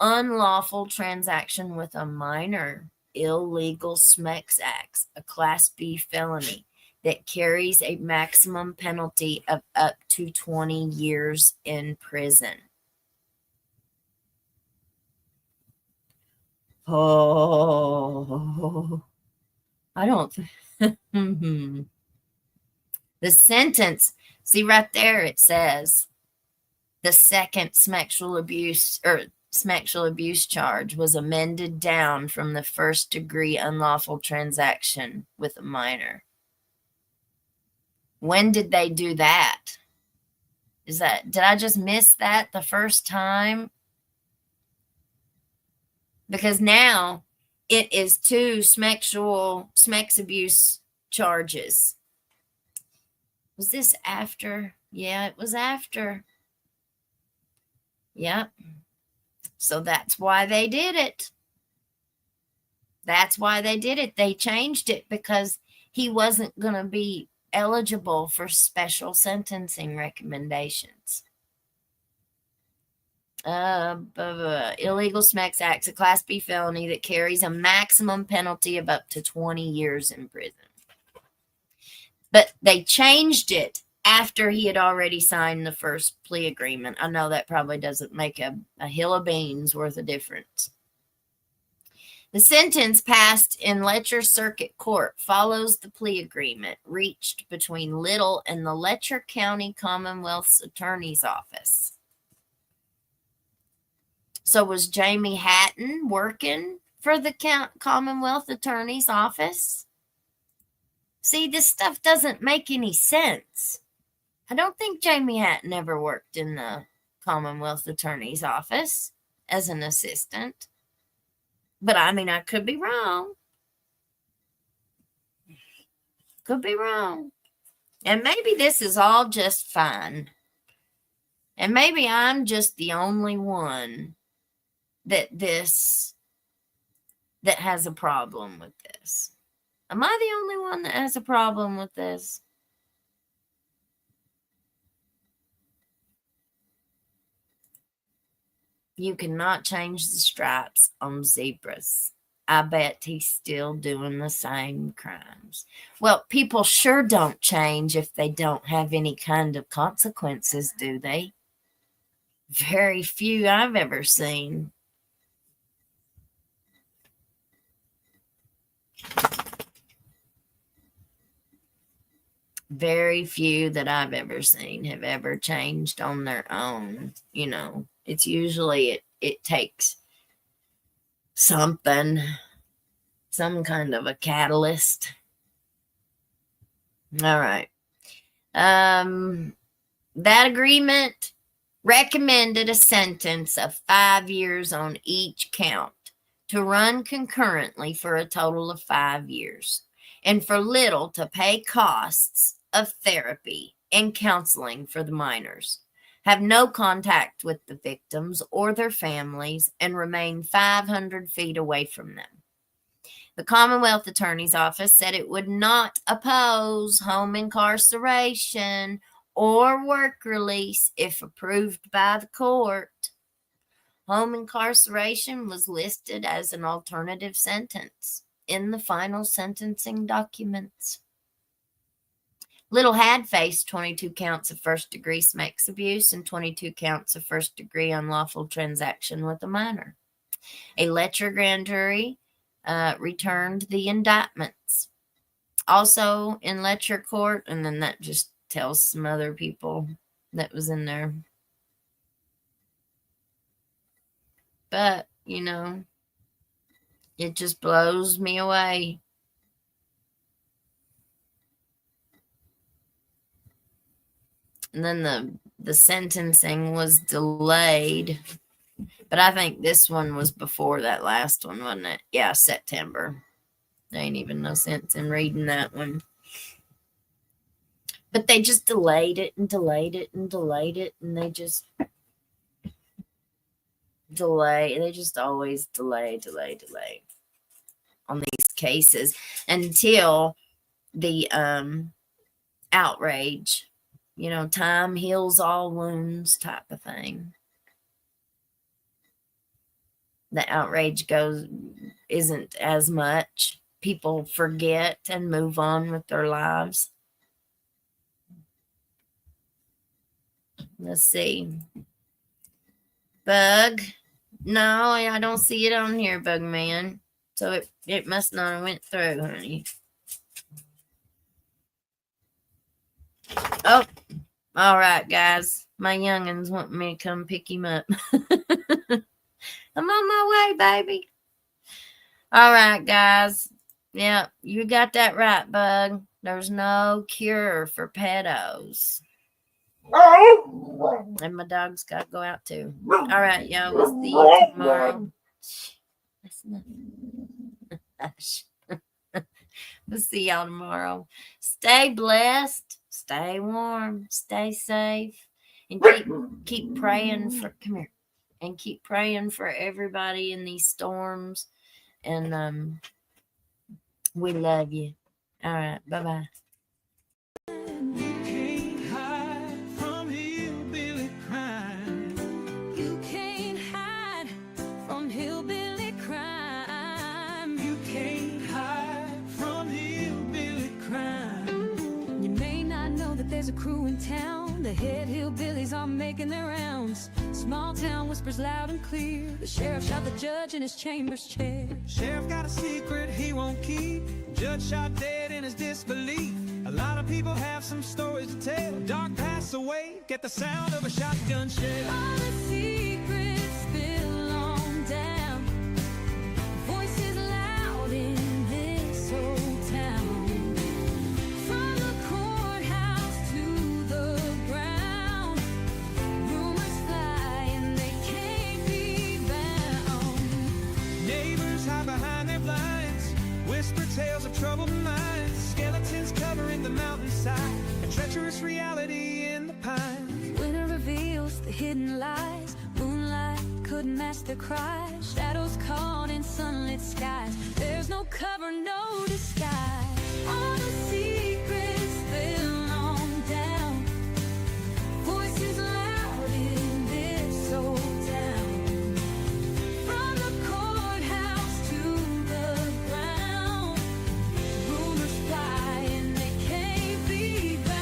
unlawful transaction with a minor, illegal sex acts, a Class B felony, that carries a maximum penalty of up to 20 years in prison. Oh, I don't. The sentence, see right there, it says the second sexual abuse charge was amended down from the first degree unlawful transaction with a minor. When did they do that? Did I just miss that the first time? because now it is 2 sex abuse charges. Was this after? Yeah, it was after. Yep. So that's why they did it. That's why they did it. They changed it because he wasn't going to be eligible for special sentencing recommendations. Illegal sex acts, a Class B felony that carries a maximum penalty of up to 20 years in prison. But they changed it after he had already signed the first plea agreement. I know that probably doesn't make a hill of beans worth of difference. The sentence passed in Letcher Circuit Court follows the plea agreement reached between Little and the Letcher County Commonwealth's Attorney's Office. So was Jamie Hatton working for the Commonwealth Attorney's Office? See, this stuff doesn't make any sense. I don't think Jamie Hatton ever worked in the Commonwealth Attorney's Office as an assistant. But I mean, I could be wrong. Could be wrong. And maybe this is all just fine. And maybe I'm just the only one that has a problem with this. Am I the only one that has a problem with this? You cannot change the stripes on zebras. I bet he's still doing the same crimes. Well, people sure don't change if they don't have any kind of consequences, do they? Very few I've ever seen. Very few that I've ever seen have ever changed on their own. You know, it's usually it takes something, some kind of a catalyst. All right. That agreement recommended a sentence of 5 years on each count to run concurrently for a total of 5 years, and for Little to pay costs of therapy and counseling for the minors, have no contact with the victims or their families, and remain 500 feet away from them. The Commonwealth Attorney's Office said it would not oppose home incarceration or work release if approved by the court. Home incarceration was listed as an alternative sentence in the final sentencing documents. Little had faced 22 counts of first-degree sex abuse and 22 counts of first-degree unlawful transaction with a minor. A Letcher grand jury returned the indictments. Also in Letcher court, and then that just tells some other people that was in there. But, you know, it just blows me away. And then the sentencing was delayed. But I think this one was before that last one, wasn't it? Yeah, September. There ain't even no sense in reading that one. But they just delayed it and delayed it and delayed it. And they just delay. They just always delay on these cases until the outrage. You know, time heals all wounds type of thing. The outrage isn't as much. People forget and move on with their lives. Let's see. Bug. No, I don't see it on here, Bug Man. So it must not have went through, honey. Oh, all right, guys. My youngins want me to come pick him up. I'm on my way, baby. All right, guys. Yeah, you got that right, Bug. There's no cure for pedos. And my dog's got to go out too. All right, y'all. We'll see you tomorrow. That's not. Hush. We'll see y'all tomorrow. Stay blessed, stay warm, stay safe, and keep praying for. Come here, and keep praying for everybody in these storms. And we love you. All right, bye-bye. You can't hide from hillbilly crime. You can't hide from hillbilly crime. You can't hide from hillbilly crime. You may not know that there's a crew in town. The head hillbillies are making their rounds. Small town whispers loud and clear. The sheriff shot the judge in his chambers chair. Sheriff got a secret he won't keep. Judge shot dead in his disbelief. A lot of people have some stories to tell. Dark pass away, get the sound of a shotgun shell. All the secrets spill on down. Voices loud in this old town. From the courthouse to the ground. Rumors fly and they can't be bound. Neighbors hide behind their blinds. Whisper tales of troubled minds. Skeletons covering the mountainside. A treacherous reality in the pines. Winter reveals the hidden lies. Moonlight couldn't mask the cries. Shadows caught in sunlit skies. There's no cover, no disguise. All the secrets spill on down. Voices loud in this old town. From the courthouse to the ground. Rumors fly and they can't be bound.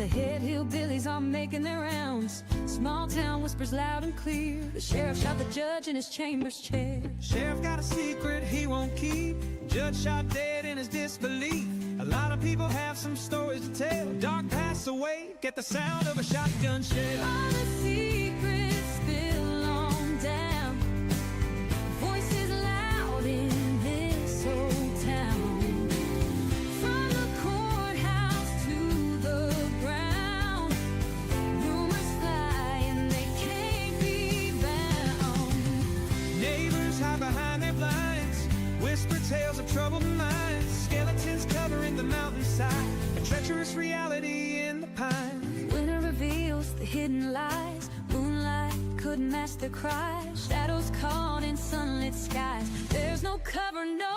The head hillbillies are making their rounds. Small town whispers loud and clear. The sheriff shot the judge in his chambers chair. Sheriff got a secret he won't keep. Judge shot dead in his disbelief. A lot of people have some stories to tell. Dark pass away, get the sound of a shotgun shell. All the secrets spill on down. Voices loud in this old town. From the courthouse to the ground, rumors fly and they can't be bound. Neighbors hide behind their blinds, whisper tales of troubled minds. Skeletons covering the mountainside, a treacherous reality in the pines. Winter reveals the hidden lies. Moonlight couldn't mask their cries. Shadows caught in sunlit skies. There's no cover, no